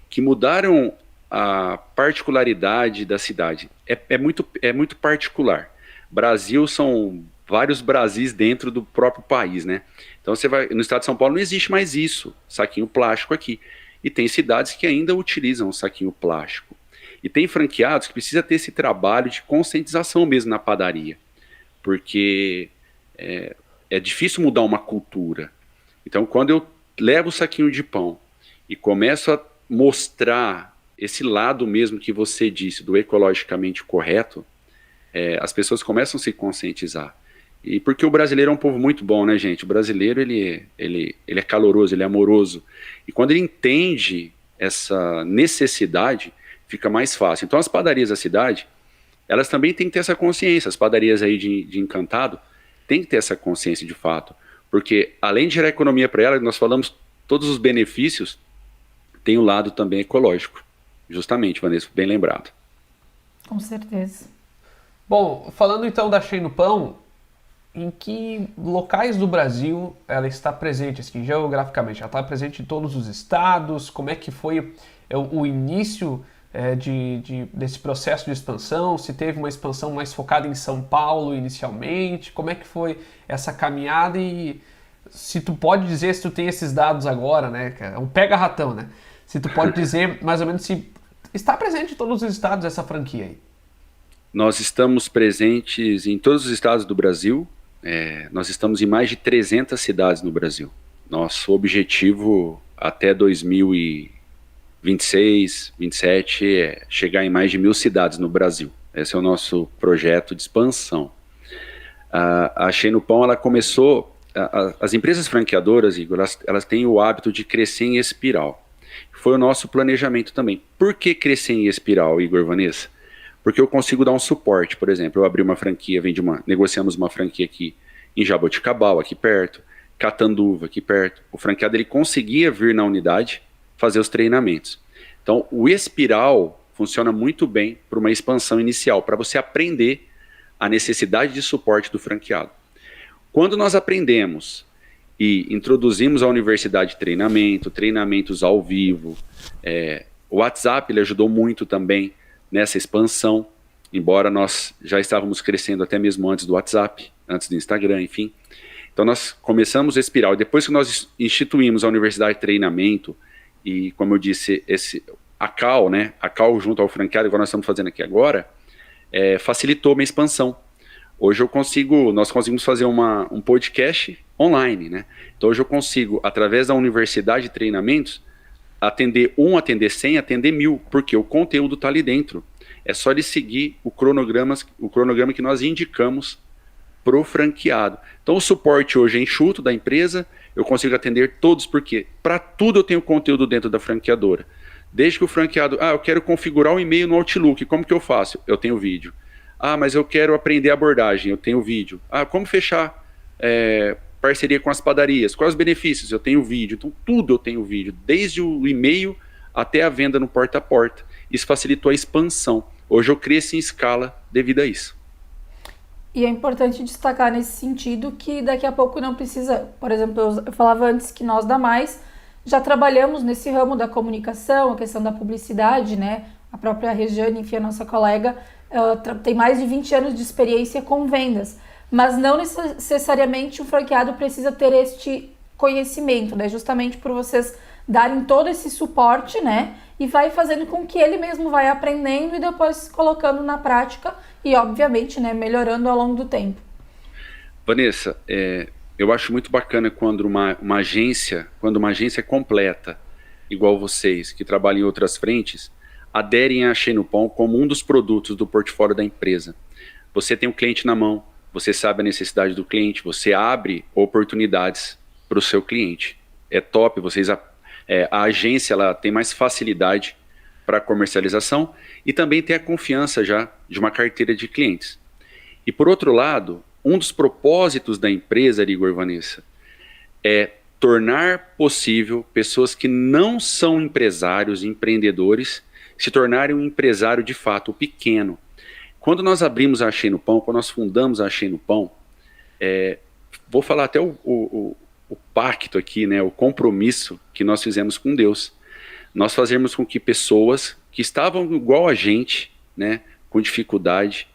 que mudaram a particularidade da cidade. É muito particular. Brasil são vários Brasis dentro do próprio país, né? Então você vai no estado de São Paulo, não existe mais isso, saquinho plástico aqui. E tem cidades que ainda utilizam o saquinho plástico. E tem franqueados que precisam ter esse trabalho de conscientização mesmo na padaria, porque é difícil mudar uma cultura. Então quando eu levo o saquinho de pão e começo a mostrar esse lado mesmo que você disse, do ecologicamente correto, as pessoas começam a se conscientizar. E porque o brasileiro é um povo muito bom, né, gente? O brasileiro, ele é caloroso, ele é amoroso. E quando ele entende essa necessidade, fica mais fácil. Então as padarias da cidade, elas também têm que ter essa consciência. As padarias aí de Encantado têm que ter essa consciência de fato. Porque além de gerar economia para elas, nós falamos todos os benefícios, tem o lado também ecológico. Justamente, Vanessa, bem lembrado. Com certeza. Bom, falando então da Achei no Pão, em que locais do Brasil ela está presente, assim, geograficamente? Ela está presente em todos os estados? Como é que foi o início desse processo de expansão? Se teve uma expansão mais focada em São Paulo inicialmente? Como é que foi essa caminhada? E se tu pode dizer, se tu tem esses dados agora, né? É um pega-ratão, né? Se tu pode dizer mais ou menos se está presente em todos os estados essa franquia aí. Nós estamos presentes em todos os estados do Brasil, nós estamos em mais de 300 cidades no Brasil. Nosso objetivo até 2026, 2027 é chegar em mais de 1.000 cidades no Brasil. Esse é o nosso projeto de expansão. A Achei no Pão, ela começou, as empresas franqueadoras, Igor, elas têm o hábito de crescer em espiral. foi o nosso planejamento também. Por que crescer em espiral, Igor, Vanessa? Porque eu consigo dar um suporte. Por exemplo, eu abri uma franquia, negociamos uma franquia aqui em Jaboticabal, aqui perto, Catanduva, aqui perto. O franqueado ele conseguia vir na unidade fazer os treinamentos. Então, o espiral funciona muito bem para uma expansão inicial, para você aprender a necessidade de suporte do franqueado. Quando nós aprendemos e introduzimos a universidade de treinamento, treinamentos ao vivo, o WhatsApp ele ajudou muito também nessa expansão, embora nós já estávamos crescendo até mesmo antes do WhatsApp, antes do Instagram, enfim. Então nós começamos a espiral. Depois que nós instituímos a universidade de treinamento e, como eu disse, a CAL, né, a CAL junto ao franqueado, igual nós estamos fazendo aqui agora, facilitou minha expansão. Hoje nós conseguimos fazer um podcast online, né? Então hoje eu consigo, através da universidade de treinamentos, atender 100, atender 1000, porque o conteúdo está ali dentro. É só ele seguir o cronograma que nós indicamos para o franqueado. Então o suporte hoje é enxuto da empresa, eu consigo atender todos, porque para tudo eu tenho conteúdo dentro da franqueadora. Desde que o franqueado, eu quero configurar o e-mail no Outlook, como que eu faço? Eu tenho vídeo. Mas eu quero aprender abordagem, eu tenho vídeo. Como fechar parceria com as padarias? Quais os benefícios? Eu tenho vídeo. Então tudo eu tenho vídeo, desde o e-mail até a venda no porta a porta. Isso facilitou a expansão. Hoje eu cresço em escala devido a isso. E é importante destacar nesse sentido que daqui a pouco não precisa, por exemplo, eu falava antes que nós da Mais já trabalhamos nesse ramo da comunicação, a questão da publicidade, né? A própria Regiane, enfim, a nossa colega, tem mais de 20 anos de experiência com vendas, mas não necessariamente o franqueado precisa ter este conhecimento, né? Justamente por vocês darem todo esse suporte, né? E vai fazendo com que ele mesmo vai aprendendo e depois colocando na prática e, obviamente, né, melhorando ao longo do tempo. Vanessa, eu acho muito bacana quando uma agência completa, igual vocês, que trabalham em outras frentes, aderem a Shein no Pão como um dos produtos do portfólio da empresa. Você tem o cliente na mão, você sabe a necessidade do cliente, você abre oportunidades para o seu cliente. É top, a agência ela tem mais facilidade para comercialização e também tem a confiança já de uma carteira de clientes. E por outro lado, um dos propósitos da empresa, Igor, Vanessa, é tornar possível pessoas que não são empresários, empreendedores, se tornarem um empresário de fato, pequeno. Quando nós abrimos a Shein no Pão, quando nós fundamos a Shein no Pão, vou falar até o pacto aqui, né, o compromisso que nós fizemos com Deus. Nós fazemos com que pessoas que estavam igual a gente, né, com dificuldade,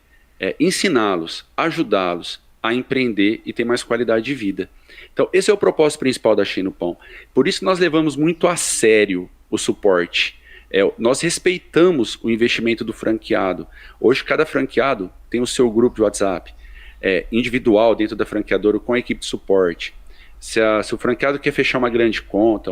ensiná-los, ajudá-los a empreender e ter mais qualidade de vida. Então, esse é o propósito principal da Shein no Pão. Por isso nós levamos muito a sério o suporte. Nós respeitamos o investimento do franqueado. Hoje, cada franqueado tem o seu grupo de WhatsApp, individual dentro da franqueadora com a equipe de suporte. Se o franqueado quer fechar uma grande conta,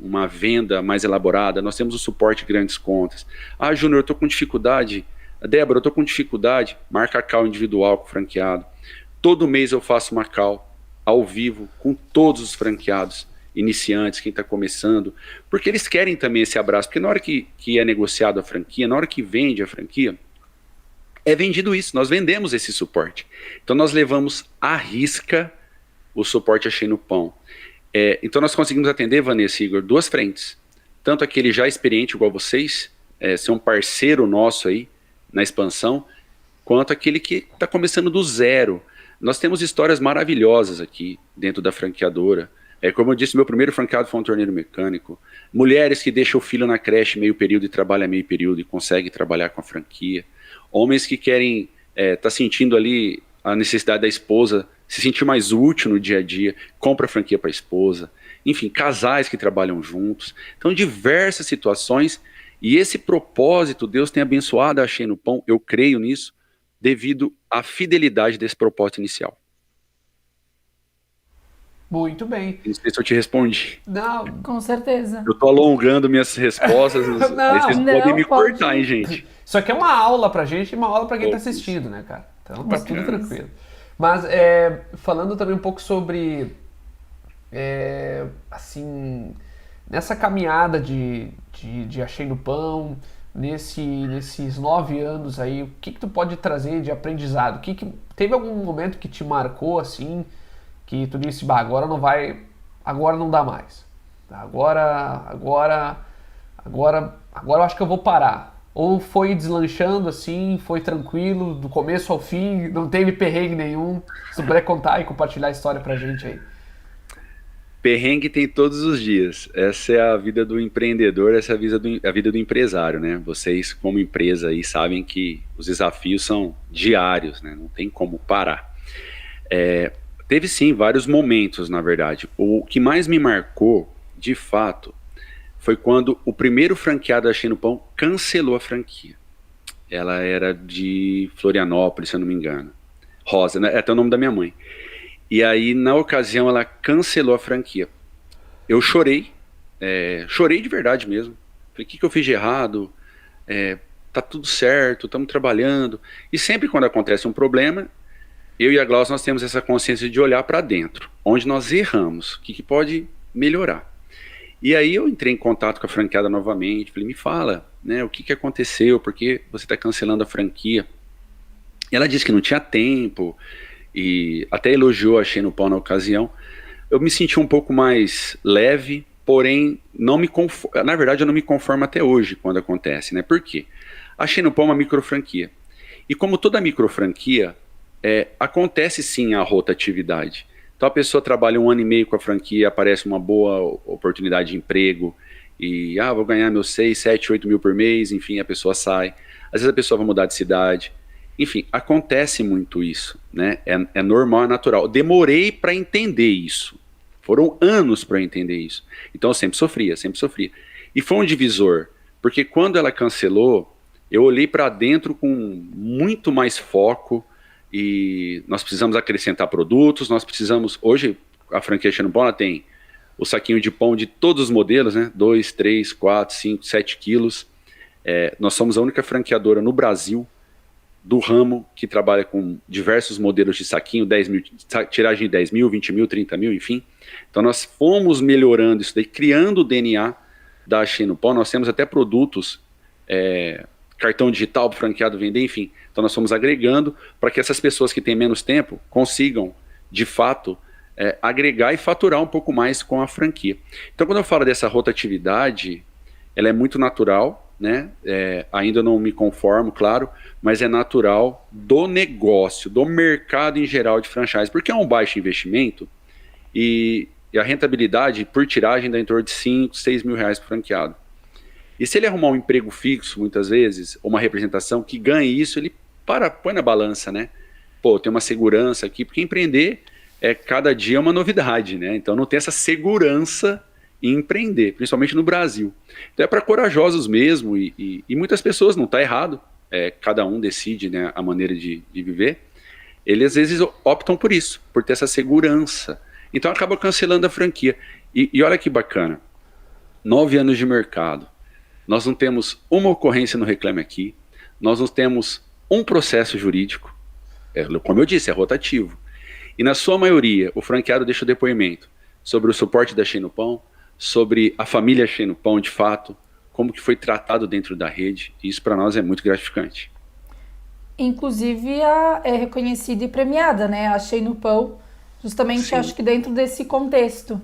uma venda mais elaborada, nós temos o suporte de grandes contas. Júnior, eu estou com dificuldade. Débora, eu estou com dificuldade. Marca a call individual com o franqueado. Todo mês eu faço uma call ao vivo com todos os franqueados, iniciantes, quem está começando, porque eles querem também esse abraço, porque na hora que é negociado a franquia, na hora que vende a franquia, é vendido isso, nós vendemos esse suporte. Então nós levamos à risca o suporte a Shein no Pão. Então nós conseguimos atender, Vanessa e Igor, duas frentes. Tanto aquele já experiente igual vocês, ser um parceiro nosso aí na expansão, quanto aquele que está começando do zero. Nós temos histórias maravilhosas aqui dentro da franqueadora. Como eu disse, meu primeiro franqueado foi um torneiro mecânico. Mulheres que deixam o filho na creche meio período e trabalham meio período e conseguem trabalhar com a franquia. Homens que querem tá sentindo ali a necessidade da esposa se sentir mais útil no dia a dia, compra a franquia para a esposa. Enfim, casais que trabalham juntos. Então, diversas situações. E esse propósito, Deus tem abençoado a Shein no Pão, eu creio nisso, devido à fidelidade desse propósito inicial. Muito bem. Não sei se eu te respondi. Não. Com certeza. Eu tô alongando minhas respostas. Aí vocês podem me cortar, hein, gente? Isso aqui é uma aula pra gente e uma aula pra quem tá assistindo, né, cara? Então tá tudo tranquilo. Mas falando também um pouco sobre, assim, nessa caminhada de Achei no Pão, nesses 9 anos aí, o que tu pode trazer de aprendizado? Teve algum momento que te marcou assim, que tu disse, bah, agora não dá mais. Agora eu acho que eu vou parar. Ou foi deslanchando assim, foi tranquilo, do começo ao fim, não teve perrengue nenhum. Se tu puder contar e compartilhar a história pra gente aí. Perrengue tem todos os dias. Essa é a vida do empreendedor, essa é a vida do empresário, né? Vocês, como empresa aí, sabem que os desafios são diários, né? Não tem como parar. Teve sim vários momentos, na verdade. O que mais me marcou, de fato, foi quando o primeiro franqueado da Achei no Pão cancelou a franquia. Ela era de Florianópolis, se eu não me engano. Rosa, né? É até o nome da minha mãe. E aí, na ocasião, ela cancelou a franquia. Eu chorei de verdade mesmo. Falei, o que eu fiz de errado? Tá tudo certo, estamos trabalhando. E sempre quando acontece um problema, eu e a Glaucia, nós temos essa consciência de olhar para dentro, onde nós erramos, o que pode melhorar. E aí eu entrei em contato com a franqueada novamente, falei, me fala, né, o que aconteceu, por que você está cancelando a franquia? E ela disse que não tinha tempo, e até elogiou a Achei no Pão na ocasião. Eu me senti um pouco mais leve, porém, na verdade eu não me conformo até hoje quando acontece, né? Por quê? A Achei no Pão é uma microfranquia. E como toda microfranquia, acontece sim a rotatividade. Então a pessoa trabalha 1 ano e meio com a franquia, aparece uma boa oportunidade de emprego, e vou ganhar meus 6, 7, 8 mil por mês, enfim, a pessoa sai. Às vezes a pessoa vai mudar de cidade. Enfim, acontece muito isso, né? É normal, é natural. Demorei para entender isso. Foram anos para entender isso. Então eu sempre sofria. E foi um divisor, porque quando ela cancelou, eu olhei para dentro com muito mais foco, e nós precisamos acrescentar produtos, hoje a franquia Achei no Pão, ela tem o saquinho de pão de todos os modelos, né? 2, 3, 4, 5, 7 quilos. Nós somos a única franqueadora no Brasil do ramo que trabalha com diversos modelos de saquinho, 10 mil, tiragem de 10 mil, 20 mil, 30 mil, enfim. Então nós fomos melhorando isso daí, criando o DNA da Achei no Pão. Nós temos até produtos, cartão digital para o franqueado vender, enfim. Então nós fomos agregando para que essas pessoas que têm menos tempo consigam, de fato, agregar e faturar um pouco mais com a franquia. Então quando eu falo dessa rotatividade, ela é muito natural, né? Ainda não me conformo, claro, mas é natural do negócio, do mercado em geral de franchise, porque é um baixo investimento e a rentabilidade por tiragem dá em torno de 5, 6 mil reais por franqueado. E se ele arrumar um emprego fixo, muitas vezes, ou uma representação que ganhe isso, ele põe na balança, né? Pô, tem uma segurança aqui, porque empreender cada dia é uma novidade, né? Então não tem essa segurança em empreender, principalmente no Brasil. Então é para corajosos mesmo, e muitas pessoas, não está errado, cada um decide, né, a maneira de viver. Eles às vezes optam por isso, por ter essa segurança. Então acaba cancelando a franquia. E olha que bacana, 9 anos de mercado, nós não temos uma ocorrência no Reclame Aqui, nós não temos um processo jurídico, como eu disse, é rotativo. E na sua maioria, o franqueado deixa o depoimento sobre o suporte da Achei no Pão, sobre a família Achei no Pão, de fato, como que foi tratado dentro da rede, e isso para nós é muito gratificante. Inclusive é reconhecida e premiada, né? A Achei no Pão, justamente Sim. Acho que dentro desse contexto.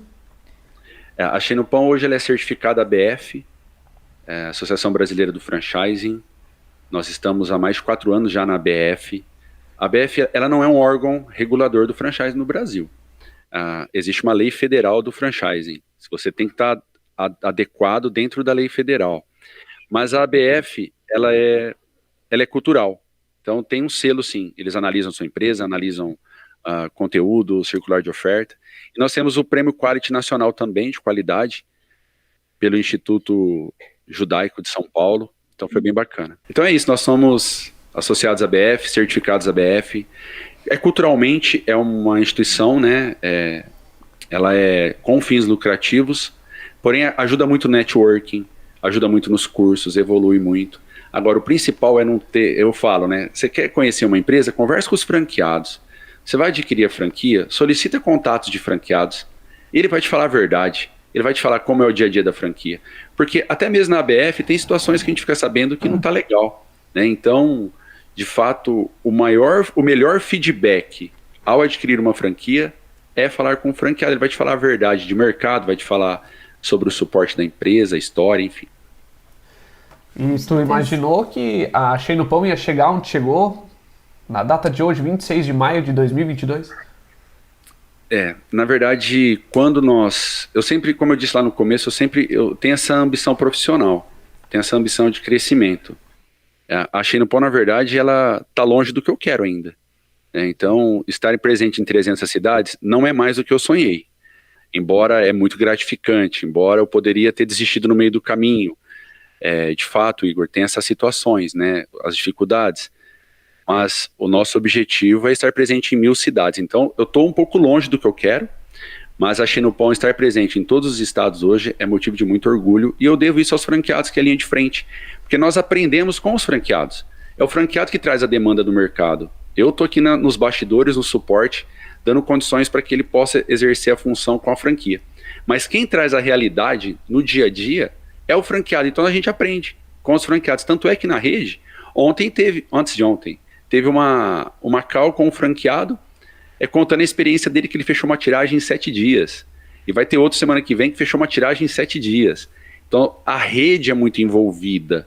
A Achei no Pão hoje ela é certificada ABF, Associação Brasileira do Franchising. Nós estamos há mais de 4 anos já na ABF. A ABF ela não é um órgão regulador do franchising no Brasil. Existe uma lei federal do franchising. Você tem que estar adequado dentro da lei federal. Mas a ABF, ela é cultural. Então tem um selo, sim. Eles analisam sua empresa, analisam conteúdo, circular de oferta. E nós temos o Prêmio Quality Nacional também, de qualidade, pelo Instituto Judaico de São Paulo. Então foi bem bacana. Então é isso, nós somos associados à ABF, certificados à ABF. Culturalmente é uma instituição, né? Ela é com fins lucrativos, porém ajuda muito no networking, ajuda muito nos cursos, evolui muito. Agora o principal é não ter, eu falo, né? Você quer conhecer uma empresa, conversa com os franqueados. Você vai adquirir a franquia, solicita contatos de franqueados, ele vai te falar a verdade. ele vai te falar como é o dia a dia da franquia. Porque até mesmo na ABF tem situações que a gente fica sabendo que não está legal, né? Então, de fato, o melhor feedback ao adquirir uma franquia é falar com o franqueado. Ele vai te falar a verdade de mercado, vai te falar sobre o suporte da empresa, a história, enfim. E tu imaginou que a Shea no Pão ia chegar onde chegou na data de hoje, 26 de maio de 2022? Na verdade, eu sempre, como eu disse lá no começo, eu tenho essa ambição profissional, tenho essa ambição de crescimento. A Shea no Pão, na verdade, ela está longe do que eu quero ainda. Então, estar presente em 300 cidades não é mais do que eu sonhei. Embora é muito gratificante, embora eu poderia ter desistido no meio do caminho. De fato, Igor, tem essas situações, né, as dificuldades. Mas o nosso objetivo é estar presente em 1000 cidades. Então, eu estou um pouco longe do que eu quero, mas a Shea no Pão estar presente em todos os estados hoje é motivo de muito orgulho. E eu devo isso aos franqueados, que é a linha de frente. Porque nós aprendemos com os franqueados. É o franqueado que traz a demanda do mercado. Eu estou aqui nos bastidores, no suporte, dando condições para que ele possa exercer a função com a franquia. Mas quem traz a realidade no dia a dia é o franqueado. Então a gente aprende com os franqueados. Tanto é que na rede, antes de ontem, teve uma call com o franqueado, contando a experiência dele, que ele fechou uma tiragem em 7 dias. E vai ter outra semana que vem que fechou uma tiragem em 7 dias. Então a rede é muito envolvida.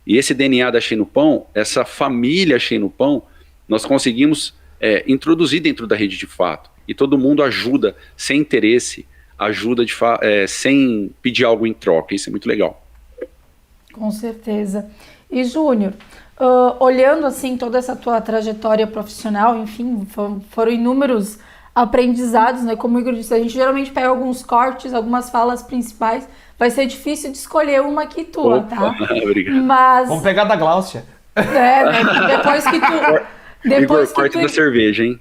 E esse DNA da Shea no Pão, essa família Shea no Pão, nós conseguimos introduzir dentro da rede de fato. E todo mundo ajuda sem interesse, ajuda sem pedir algo em troca. Isso é muito legal. Com certeza. E Júnior, olhando assim toda essa tua trajetória profissional, enfim, foram inúmeros aprendizados, né? Como o Igor disse, a gente geralmente pega alguns cortes, algumas falas principais. Vai ser difícil de escolher uma aqui tua, tá? Obrigado. Mas Vamos pegar da Gláucia. né, depois que tu Igor, corte da cerveja, hein?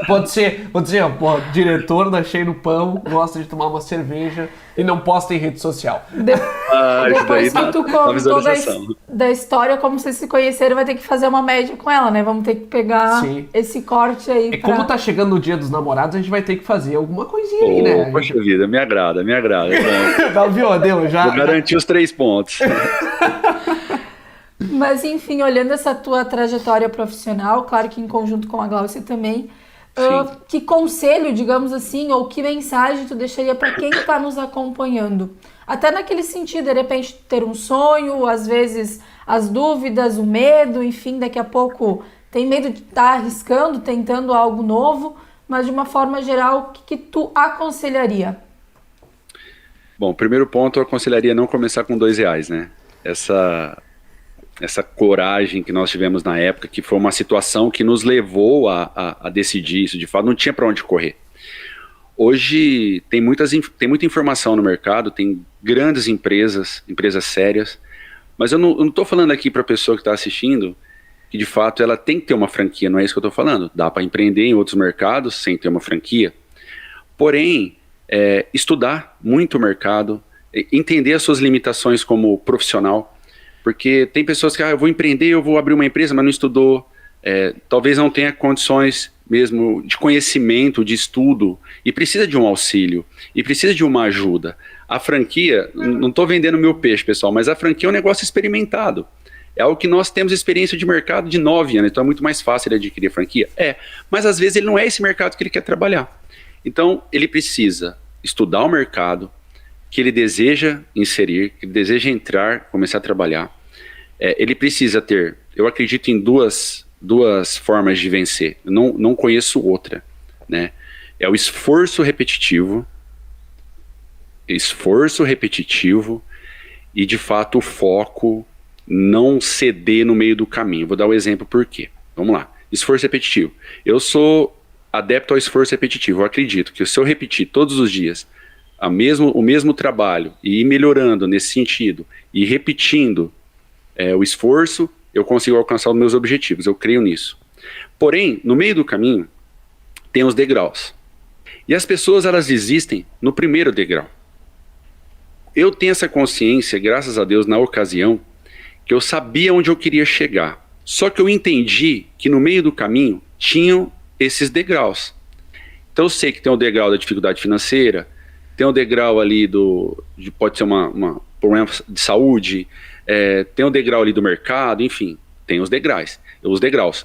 Pode ser, ó, diretor da Shea no Pão, gosta de tomar uma cerveja e não posta em rede social. Depois que tu contou da história, como vocês se conheceram, vai ter que fazer uma média com ela, né? Vamos ter que pegar esse corte aí. Como tá chegando o dia dos namorados, a gente vai ter que fazer alguma coisinha aí, né? Poxa vida, me agrada. Viu, já. Vou garantir os 3 pontos. Mas enfim, olhando essa tua trajetória profissional, claro que em conjunto com a Gláucia também, que conselho, digamos assim, ou que mensagem tu deixaria para quem está nos acompanhando? Até naquele sentido, de repente, ter um sonho, às vezes as dúvidas, o medo, enfim, daqui a pouco tem medo de estar arriscando, tentando algo novo, mas de uma forma geral, o que tu aconselharia? Bom, primeiro ponto, eu aconselharia não começar com R$2, né? Essa coragem que nós tivemos na época, que foi uma situação que nos levou a decidir isso, de fato, não tinha para onde correr. Hoje tem muita informação no mercado, tem grandes empresas sérias, mas eu não estou falando aqui para a pessoa que está assistindo que de fato ela tem que ter uma franquia, não é isso que eu estou falando. Dá para empreender em outros mercados sem ter uma franquia, porém, estudar muito o mercado, entender as suas limitações como profissional. Porque tem pessoas que, eu vou empreender, eu vou abrir uma empresa, mas não estudou, talvez não tenha condições mesmo de conhecimento, de estudo, e precisa de um auxílio, e precisa de uma ajuda. A franquia, não estou vendendo meu peixe, pessoal, mas a franquia é um negócio experimentado. É algo que nós temos experiência de mercado de 9 anos, então é muito mais fácil ele adquirir a franquia. Mas às vezes ele não é esse mercado que ele quer trabalhar. Então ele precisa estudar o mercado que ele deseja inserir, que ele deseja entrar, começar a trabalhar. Ele precisa ter, eu acredito em duas formas de vencer, eu não conheço outra, né? É o esforço repetitivo e de fato o foco, não ceder no meio do caminho. Vou dar um exemplo por quê. Vamos lá, esforço repetitivo. Eu sou adepto ao esforço repetitivo, eu acredito que se eu repetir todos os dias o mesmo trabalho e ir melhorando nesse sentido e repetindo o esforço, eu consigo alcançar os meus objetivos, eu creio nisso. Porém, no meio do caminho, tem os degraus. E as pessoas, elas desistem no primeiro degrau. Eu tenho essa consciência, graças a Deus, na ocasião, que eu sabia onde eu queria chegar. Só que eu entendi que no meio do caminho tinham esses degraus. Então eu sei que tem o degrau da dificuldade financeira, tem o degrau ali pode ser um problema de saúde, tem o degrau ali do mercado, enfim, tem os degraus,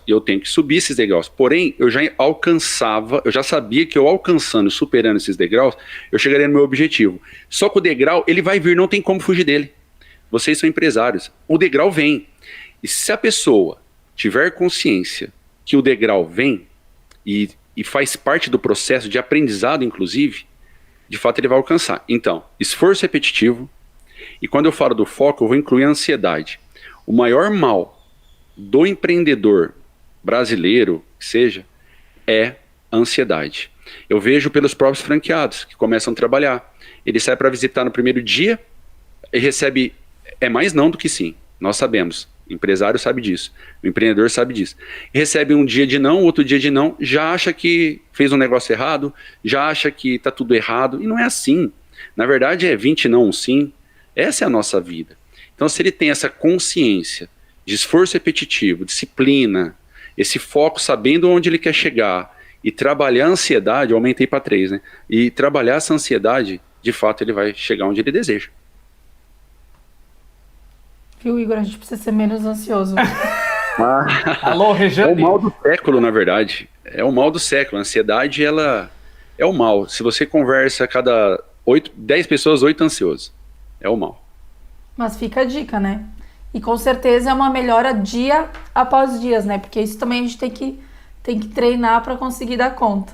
e eu tenho que subir esses degraus. Porém, eu já sabia que eu alcançando, superando esses degraus, eu chegaria no meu objetivo. Só que o degrau, ele vai vir, não tem como fugir dele. Vocês são empresários, o degrau vem. E se a pessoa tiver consciência que o degrau vem e faz parte do processo de aprendizado, inclusive, de fato ele vai alcançar. Então, esforço repetitivo, e quando eu falo do foco, eu vou incluir a ansiedade. O maior mal do empreendedor brasileiro, que seja, é a ansiedade. Eu vejo pelos próprios franqueados que começam a trabalhar. Ele sai para visitar no primeiro dia e recebe, mais não do que sim, nós sabemos. O empresário sabe disso, o empreendedor sabe disso. Recebe um dia de não, outro dia de não, já acha que fez um negócio errado, já acha que está tudo errado, e não é assim. Na verdade é 20 não, um sim. Essa é a nossa vida. Então se ele tem essa consciência de esforço repetitivo, disciplina, esse foco sabendo onde ele quer chegar, e trabalhar a ansiedade, eu aumentei para 3, né? E trabalhar essa ansiedade, de fato ele vai chegar onde ele deseja. Viu, Igor? A gente precisa ser menos ansioso. Alô, Rejane? É o mal do século, na verdade. É o mal do século. A ansiedade, ela é o mal. Se você conversa a cada 10 pessoas, 8 ansiosos. É o mal. Mas fica a dica, né? E com certeza é uma melhora dia após dias, né? Porque isso também a gente tem que treinar para conseguir dar conta.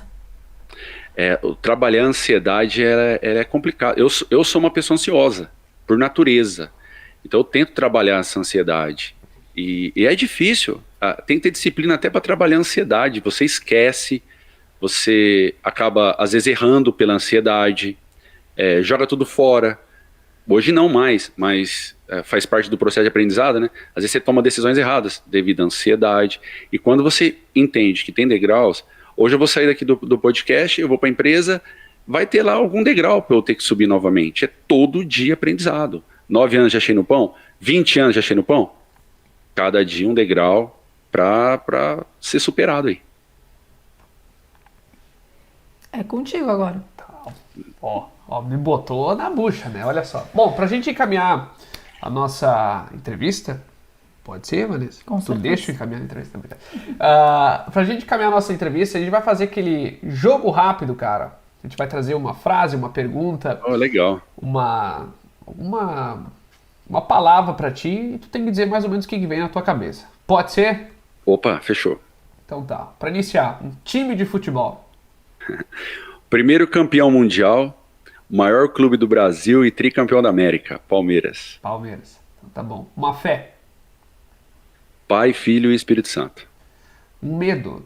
Trabalhar a ansiedade ela é complicado. Eu sou uma pessoa ansiosa, por natureza. Então eu tento trabalhar essa ansiedade. E é difícil. Tem que ter disciplina até para trabalhar a ansiedade. Você esquece, você acaba às vezes errando pela ansiedade, joga tudo fora. Hoje não mais, mas faz parte do processo de aprendizado, né? Às vezes você toma decisões erradas devido à ansiedade. E quando você entende que tem degraus, hoje eu vou sair daqui do podcast, eu vou para a empresa, vai ter lá algum degrau para eu ter que subir novamente. É todo dia aprendizado. 9 anos já achei no pão? 20 anos já achei no pão? Cada dia um degrau para ser superado aí. É contigo agora. Ó, me botou na bucha, né? Olha só. Bom, pra gente encaminhar a nossa entrevista, pode ser, Vanessa? Com certeza. Tu deixa eu encaminhar a entrevista também. Pra gente encaminhar a nossa entrevista, a gente vai fazer aquele jogo rápido, cara. A gente vai trazer uma frase, uma pergunta. Oh, legal. Uma palavra pra ti e tu tem que dizer mais ou menos o que vem na tua cabeça. Pode ser? Opa, fechou. Então tá. Pra iniciar, um time de futebol. Primeiro campeão mundial, maior clube do Brasil e tricampeão da América, Palmeiras. Palmeiras. Então tá bom. Uma fé. Pai, Filho e Espírito Santo. Um medo.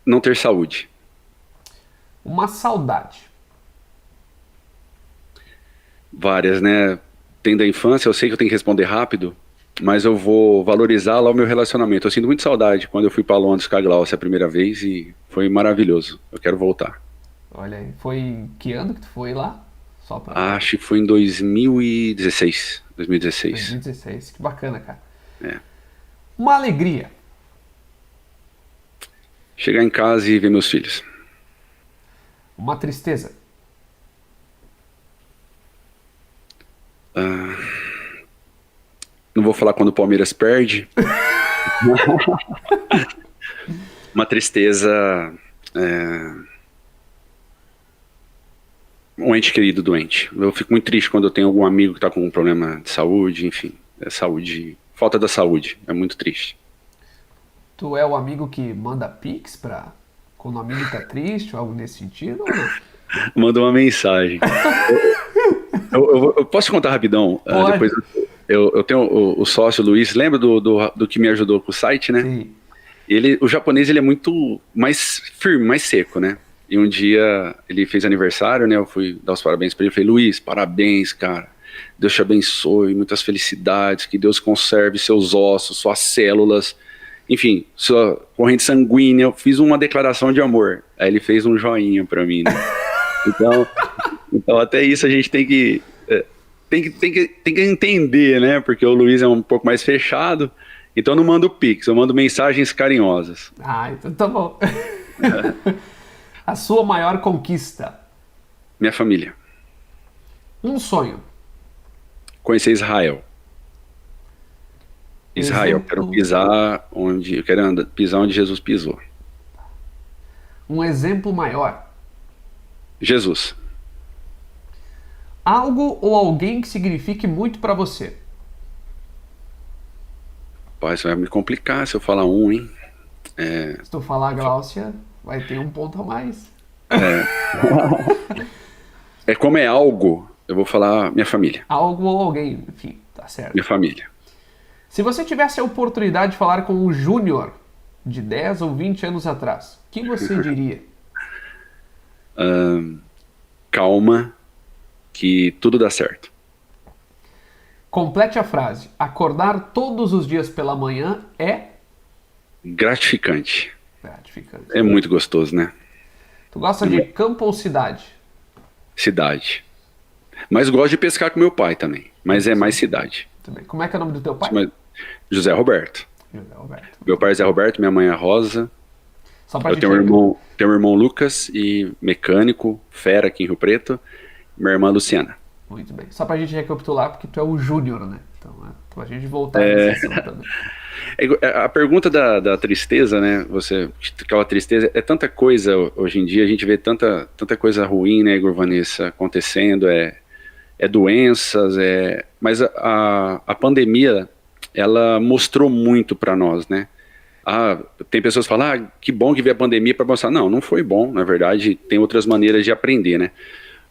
Não ter saúde. Uma saudade. Várias, né? Tem da infância, eu sei que eu tenho que responder rápido, mas eu vou valorizar lá o meu relacionamento. Eu sinto muito saudade quando eu fui para Londres com a Glaucia a primeira vez e foi maravilhoso. Eu quero voltar. Olha aí, foi que ano que tu foi lá? Só pra... Acho que foi em 2016. 2016, que bacana, cara. É. Uma alegria. Chegar em casa e ver meus filhos. Uma tristeza. Não vou falar quando o Palmeiras perde. Uma tristeza. Um ente querido doente. Eu fico muito triste quando eu tenho algum amigo que está com um problema de saúde, enfim. Falta da saúde. É muito triste. Tu é o amigo que manda pix pra quando o amigo tá triste ou algo nesse sentido? Ou não? Manda uma mensagem. Eu posso te contar rapidão? Depois eu tenho o sócio Luiz, lembra do que me ajudou com o site, né? Sim. O japonês ele é muito mais firme, mais seco, né? E um dia ele fez aniversário, né? Eu fui dar os parabéns para ele. Eu falei, Luiz, parabéns, cara. Deus te abençoe, muitas felicidades, que Deus conserve seus ossos, suas células, enfim, sua corrente sanguínea. Eu fiz uma declaração de amor. Aí ele fez um joinha para mim, né? Então até isso a gente tem que entender, né? Porque o Luiz é um pouco mais fechado. Então eu não mando pix, eu mando mensagens carinhosas. Ah, então tá bom. A sua maior conquista? Minha família. Um sonho. Conhecer Israel. Israel, Exemplo. eu quero pisar onde Jesus pisou. Um exemplo maior. Jesus. Algo ou alguém que signifique muito para você. Pai, isso vai me complicar se eu falar um, hein? Se tu falar Gláucia, vai ter um ponto a mais. Como é algo, eu vou falar minha família. Algo ou alguém, enfim, tá certo. Minha família. Se você tivesse a oportunidade de falar com um júnior de 10 ou 20 anos atrás, o que você diria? Calma, que tudo dá certo. Complete a frase. Acordar todos os dias pela manhã é Gratificante. gratificante. É muito gostoso, né? Tu gosta de campo ou cidade? Cidade. Mas gosto de pescar com meu pai também. Mas é mais cidade. Muito bem. Como é que é o nome do teu pai? José Roberto. José Roberto. Meu pai é Zé Roberto, minha mãe é Rosa. Só pra Eu gente... tenho um irmão Lucas, e mecânico, fera aqui em Rio Preto. Minha irmã Luciana. Muito bem. Só pra gente recapitular, porque tu é o júnior, né? Então, pra gente voltar nessa sessão também. A pergunta da tristeza, né? Aquela tristeza, é tanta coisa hoje em dia, a gente vê tanta coisa ruim, né, Igor, Vanessa, acontecendo, doenças, mas a pandemia, ela mostrou muito para nós, né? Tem pessoas que falam, que bom que veio a pandemia para mostrar. Não foi bom, na verdade, tem outras maneiras de aprender, né?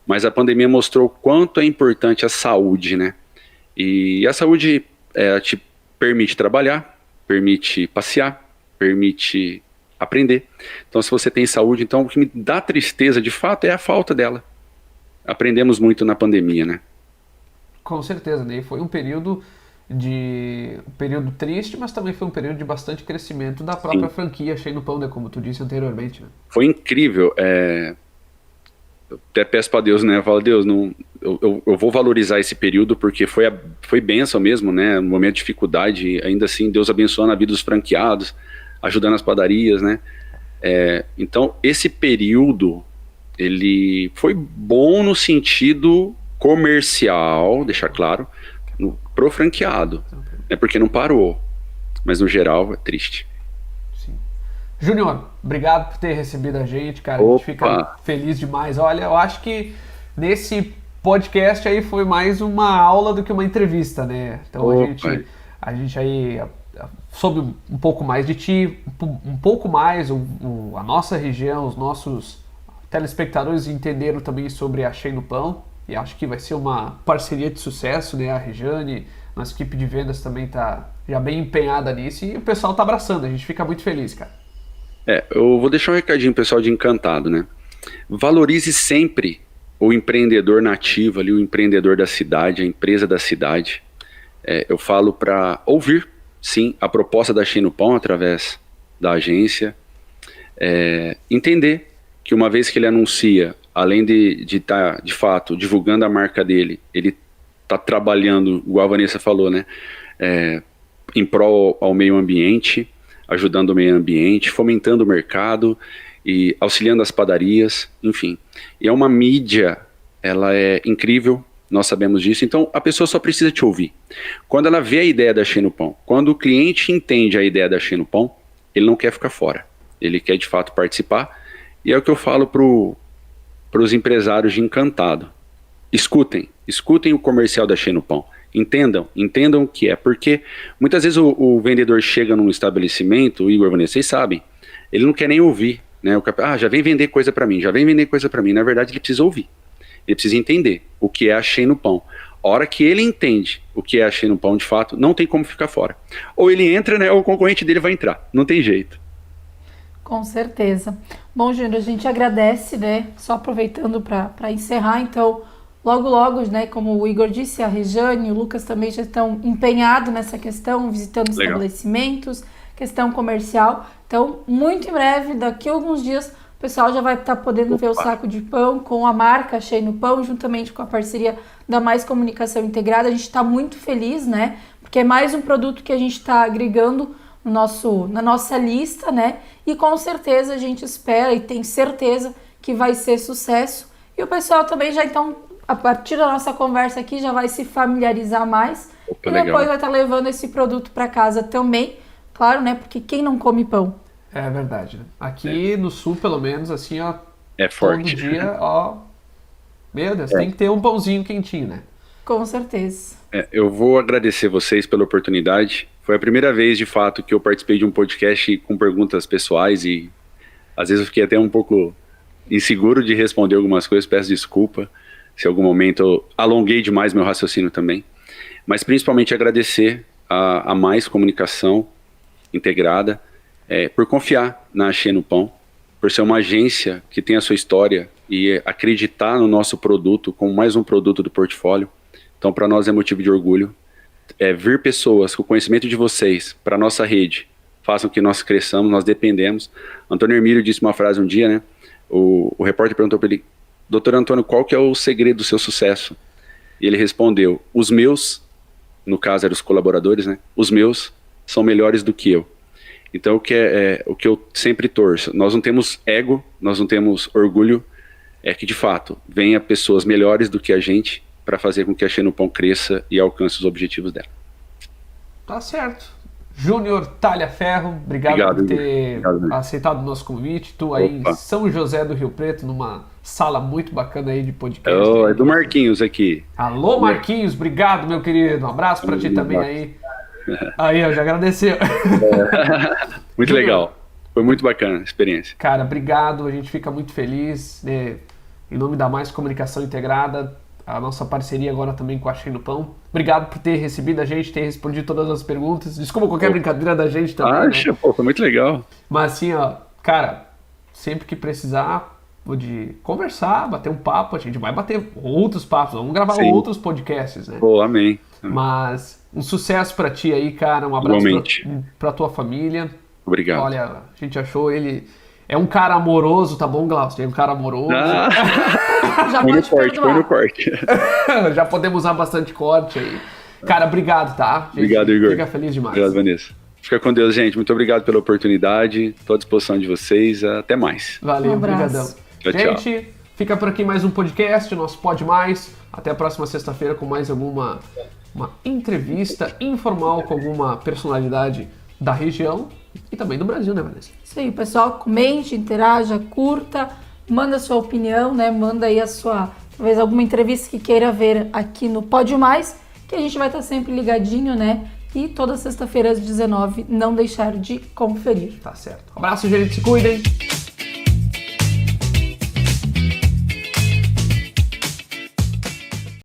Mas a pandemia mostrou o quanto é importante a saúde, né? E a saúde te permite trabalhar, permite passear, permite aprender. Então, se você tem saúde, então o que me dá tristeza, de fato, é a falta dela. Aprendemos muito na pandemia, né? Com certeza, né? Foi um período triste, mas também foi um período de bastante crescimento da própria franquia Shane no Pão, né? Como tu disse anteriormente, né? Foi incrível. Eu até peço para Deus, né? Eu falo, Deus, eu vou valorizar esse período porque foi bênção mesmo, né? No momento de dificuldade, ainda assim, Deus abençoando a vida dos franqueados, ajudando as padarias, né? Então, esse período, ele foi bom no sentido comercial, deixar claro, pro franqueado, né? Porque não parou, mas no geral é triste. Júnior, obrigado por ter recebido a gente, cara. A gente fica feliz demais. Olha, eu acho que nesse podcast aí foi mais uma aula do que uma entrevista, né? Então a gente aí soube um pouco mais de ti, um pouco mais a nossa região, os nossos telespectadores entenderam também sobre a Shane no Pão. E acho que vai ser uma parceria de sucesso, né? A Rejane, nossa equipe de vendas também tá já bem empenhada nisso e o pessoal tá abraçando. A gente fica muito feliz, cara. Eu vou deixar um recadinho pessoal de Encantado, né? Valorize sempre o empreendedor nativo ali, o empreendedor da cidade, a empresa da cidade. Eu falo para ouvir, sim, a proposta da Shane no Pão através da agência. Entender que uma vez que ele anuncia, além de estar, de fato, divulgando a marca dele, ele está trabalhando, igual a Vanessa falou, né? Em prol ao meio ambiente, ajudando o meio ambiente, fomentando o mercado e auxiliando as padarias, enfim. E é uma mídia, ela é incrível, nós sabemos disso, então a pessoa só precisa te ouvir. Quando ela vê a ideia da Shane no Pão, quando o cliente entende a ideia da Shane no Pão, ele não quer ficar fora, ele quer de fato participar, e é o que eu falo para os empresários de Encantado. Escutem o comercial da Shane no Pão. Entendam o que é, porque muitas vezes o vendedor chega num estabelecimento, o Igor, Vanessa, vocês sabem, ele não quer nem ouvir, né? Já vem vender coisa para mim, na verdade ele precisa ouvir, ele precisa entender o que é a Shane no Pão. A hora que ele entende o que é a Shane no Pão de fato, não tem como ficar fora, ou ele entra, né, ou o concorrente dele vai entrar, não tem jeito. Com certeza. Bom, Júnior, a gente agradece, né, só aproveitando para encerrar, então, logo, né, como o Igor disse, a Rejane e o Lucas também já estão empenhados nessa questão, visitando estabelecimentos, questão comercial. Então, muito em breve, daqui a alguns dias, o pessoal já vai estar podendo ver o saco de pão com a marca Shane no Pão, juntamente com a parceria da Mais Comunicação Integrada. A gente está muito feliz, né, porque é mais um produto que a gente está agregando na nossa lista, né, e com certeza a gente espera e tem certeza que vai ser sucesso. E o pessoal também já, então, a partir da nossa conversa aqui, já vai se familiarizar mais. Opa, e depois legal. vai estar levando esse produto para casa também. Claro, né? Porque quem não come pão? É verdade, né? Aqui no sul, pelo menos, assim, ó, É todo forte. dia, ó, meu Deus, tem que ter um pãozinho quentinho, né? Com certeza. Eu vou agradecer vocês pela oportunidade. Foi a primeira vez, de fato, que eu participei de um podcast com perguntas pessoais e às vezes eu fiquei até um pouco inseguro de responder algumas coisas. Peço desculpa se em algum momento eu alonguei demais meu raciocínio também. Mas principalmente agradecer a Mais Comunicação Integrada por confiar na Axê no Pão, por ser uma agência que tem a sua história e acreditar no nosso produto como mais um produto do portfólio. Então, para nós é motivo de orgulho. Vir pessoas com o conhecimento de vocês para a nossa rede, façam que nós cresçamos, nós dependemos. Antônio Hermílio disse uma frase um dia, né? O repórter perguntou para ele: Doutor Antônio, qual que é o segredo do seu sucesso? E ele respondeu: os meus, no caso eram os colaboradores, né? Os meus são melhores do que eu. Então, o que eu sempre torço, nós não temos ego, nós não temos orgulho, é que de fato venha pessoas melhores do que a gente para fazer com que a Axê no Pão cresça e alcance os objetivos dela. Tá certo. Júnior Talhaferro, obrigado por ter aceitado o nosso convite. Tu aí em São José do Rio Preto, numa sala muito bacana aí de podcast. É do Marquinhos aqui. Alô, Marquinhos, obrigado, meu querido. Um abraço para ti também aí. Aí, eu já agradeceu. Muito Júnior, legal. Foi muito bacana a experiência. Cara, obrigado. A gente fica muito feliz, né? Em nome da Mais Comunicação Integrada, a nossa parceria agora também com a Axê no Pão. Obrigado por ter recebido a gente, ter respondido todas as perguntas. Desculpa qualquer brincadeira da gente também, né? Pô, foi muito legal. Mas assim, ó, cara, sempre que precisar de conversar, bater um papo, a gente vai bater outros papos, vamos gravar outros podcasts, né? Pô, amém. Mas um sucesso pra ti aí, cara, um abraço pra tua família. Obrigado. Olha, a gente achou ele... É um cara amoroso, tá bom, Glaucio? É um cara amoroso. Já pode Põe no corte. Já podemos usar bastante corte aí. Cara, obrigado, tá? Gente, obrigado, Igor. Fica feliz demais. Obrigado, Vanessa. Fica com Deus, gente. Muito obrigado pela oportunidade. Estou à disposição de vocês. Até mais. Valeu, Um abraço. obrigadão. Tchau, Gente, fica por aqui mais um podcast, nosso Pode Mais. Até a próxima sexta-feira com mais uma entrevista informal com alguma personalidade da região e também do Brasil, né, Vanessa? Isso aí, pessoal, comente, interaja, curta, manda sua opinião, né? Manda aí talvez alguma entrevista que queira ver aqui no Pode Mais, que a gente vai estar sempre ligadinho, né? E toda sexta-feira às 19h não deixar de conferir. Tá certo. Abraço, gente, se cuidem.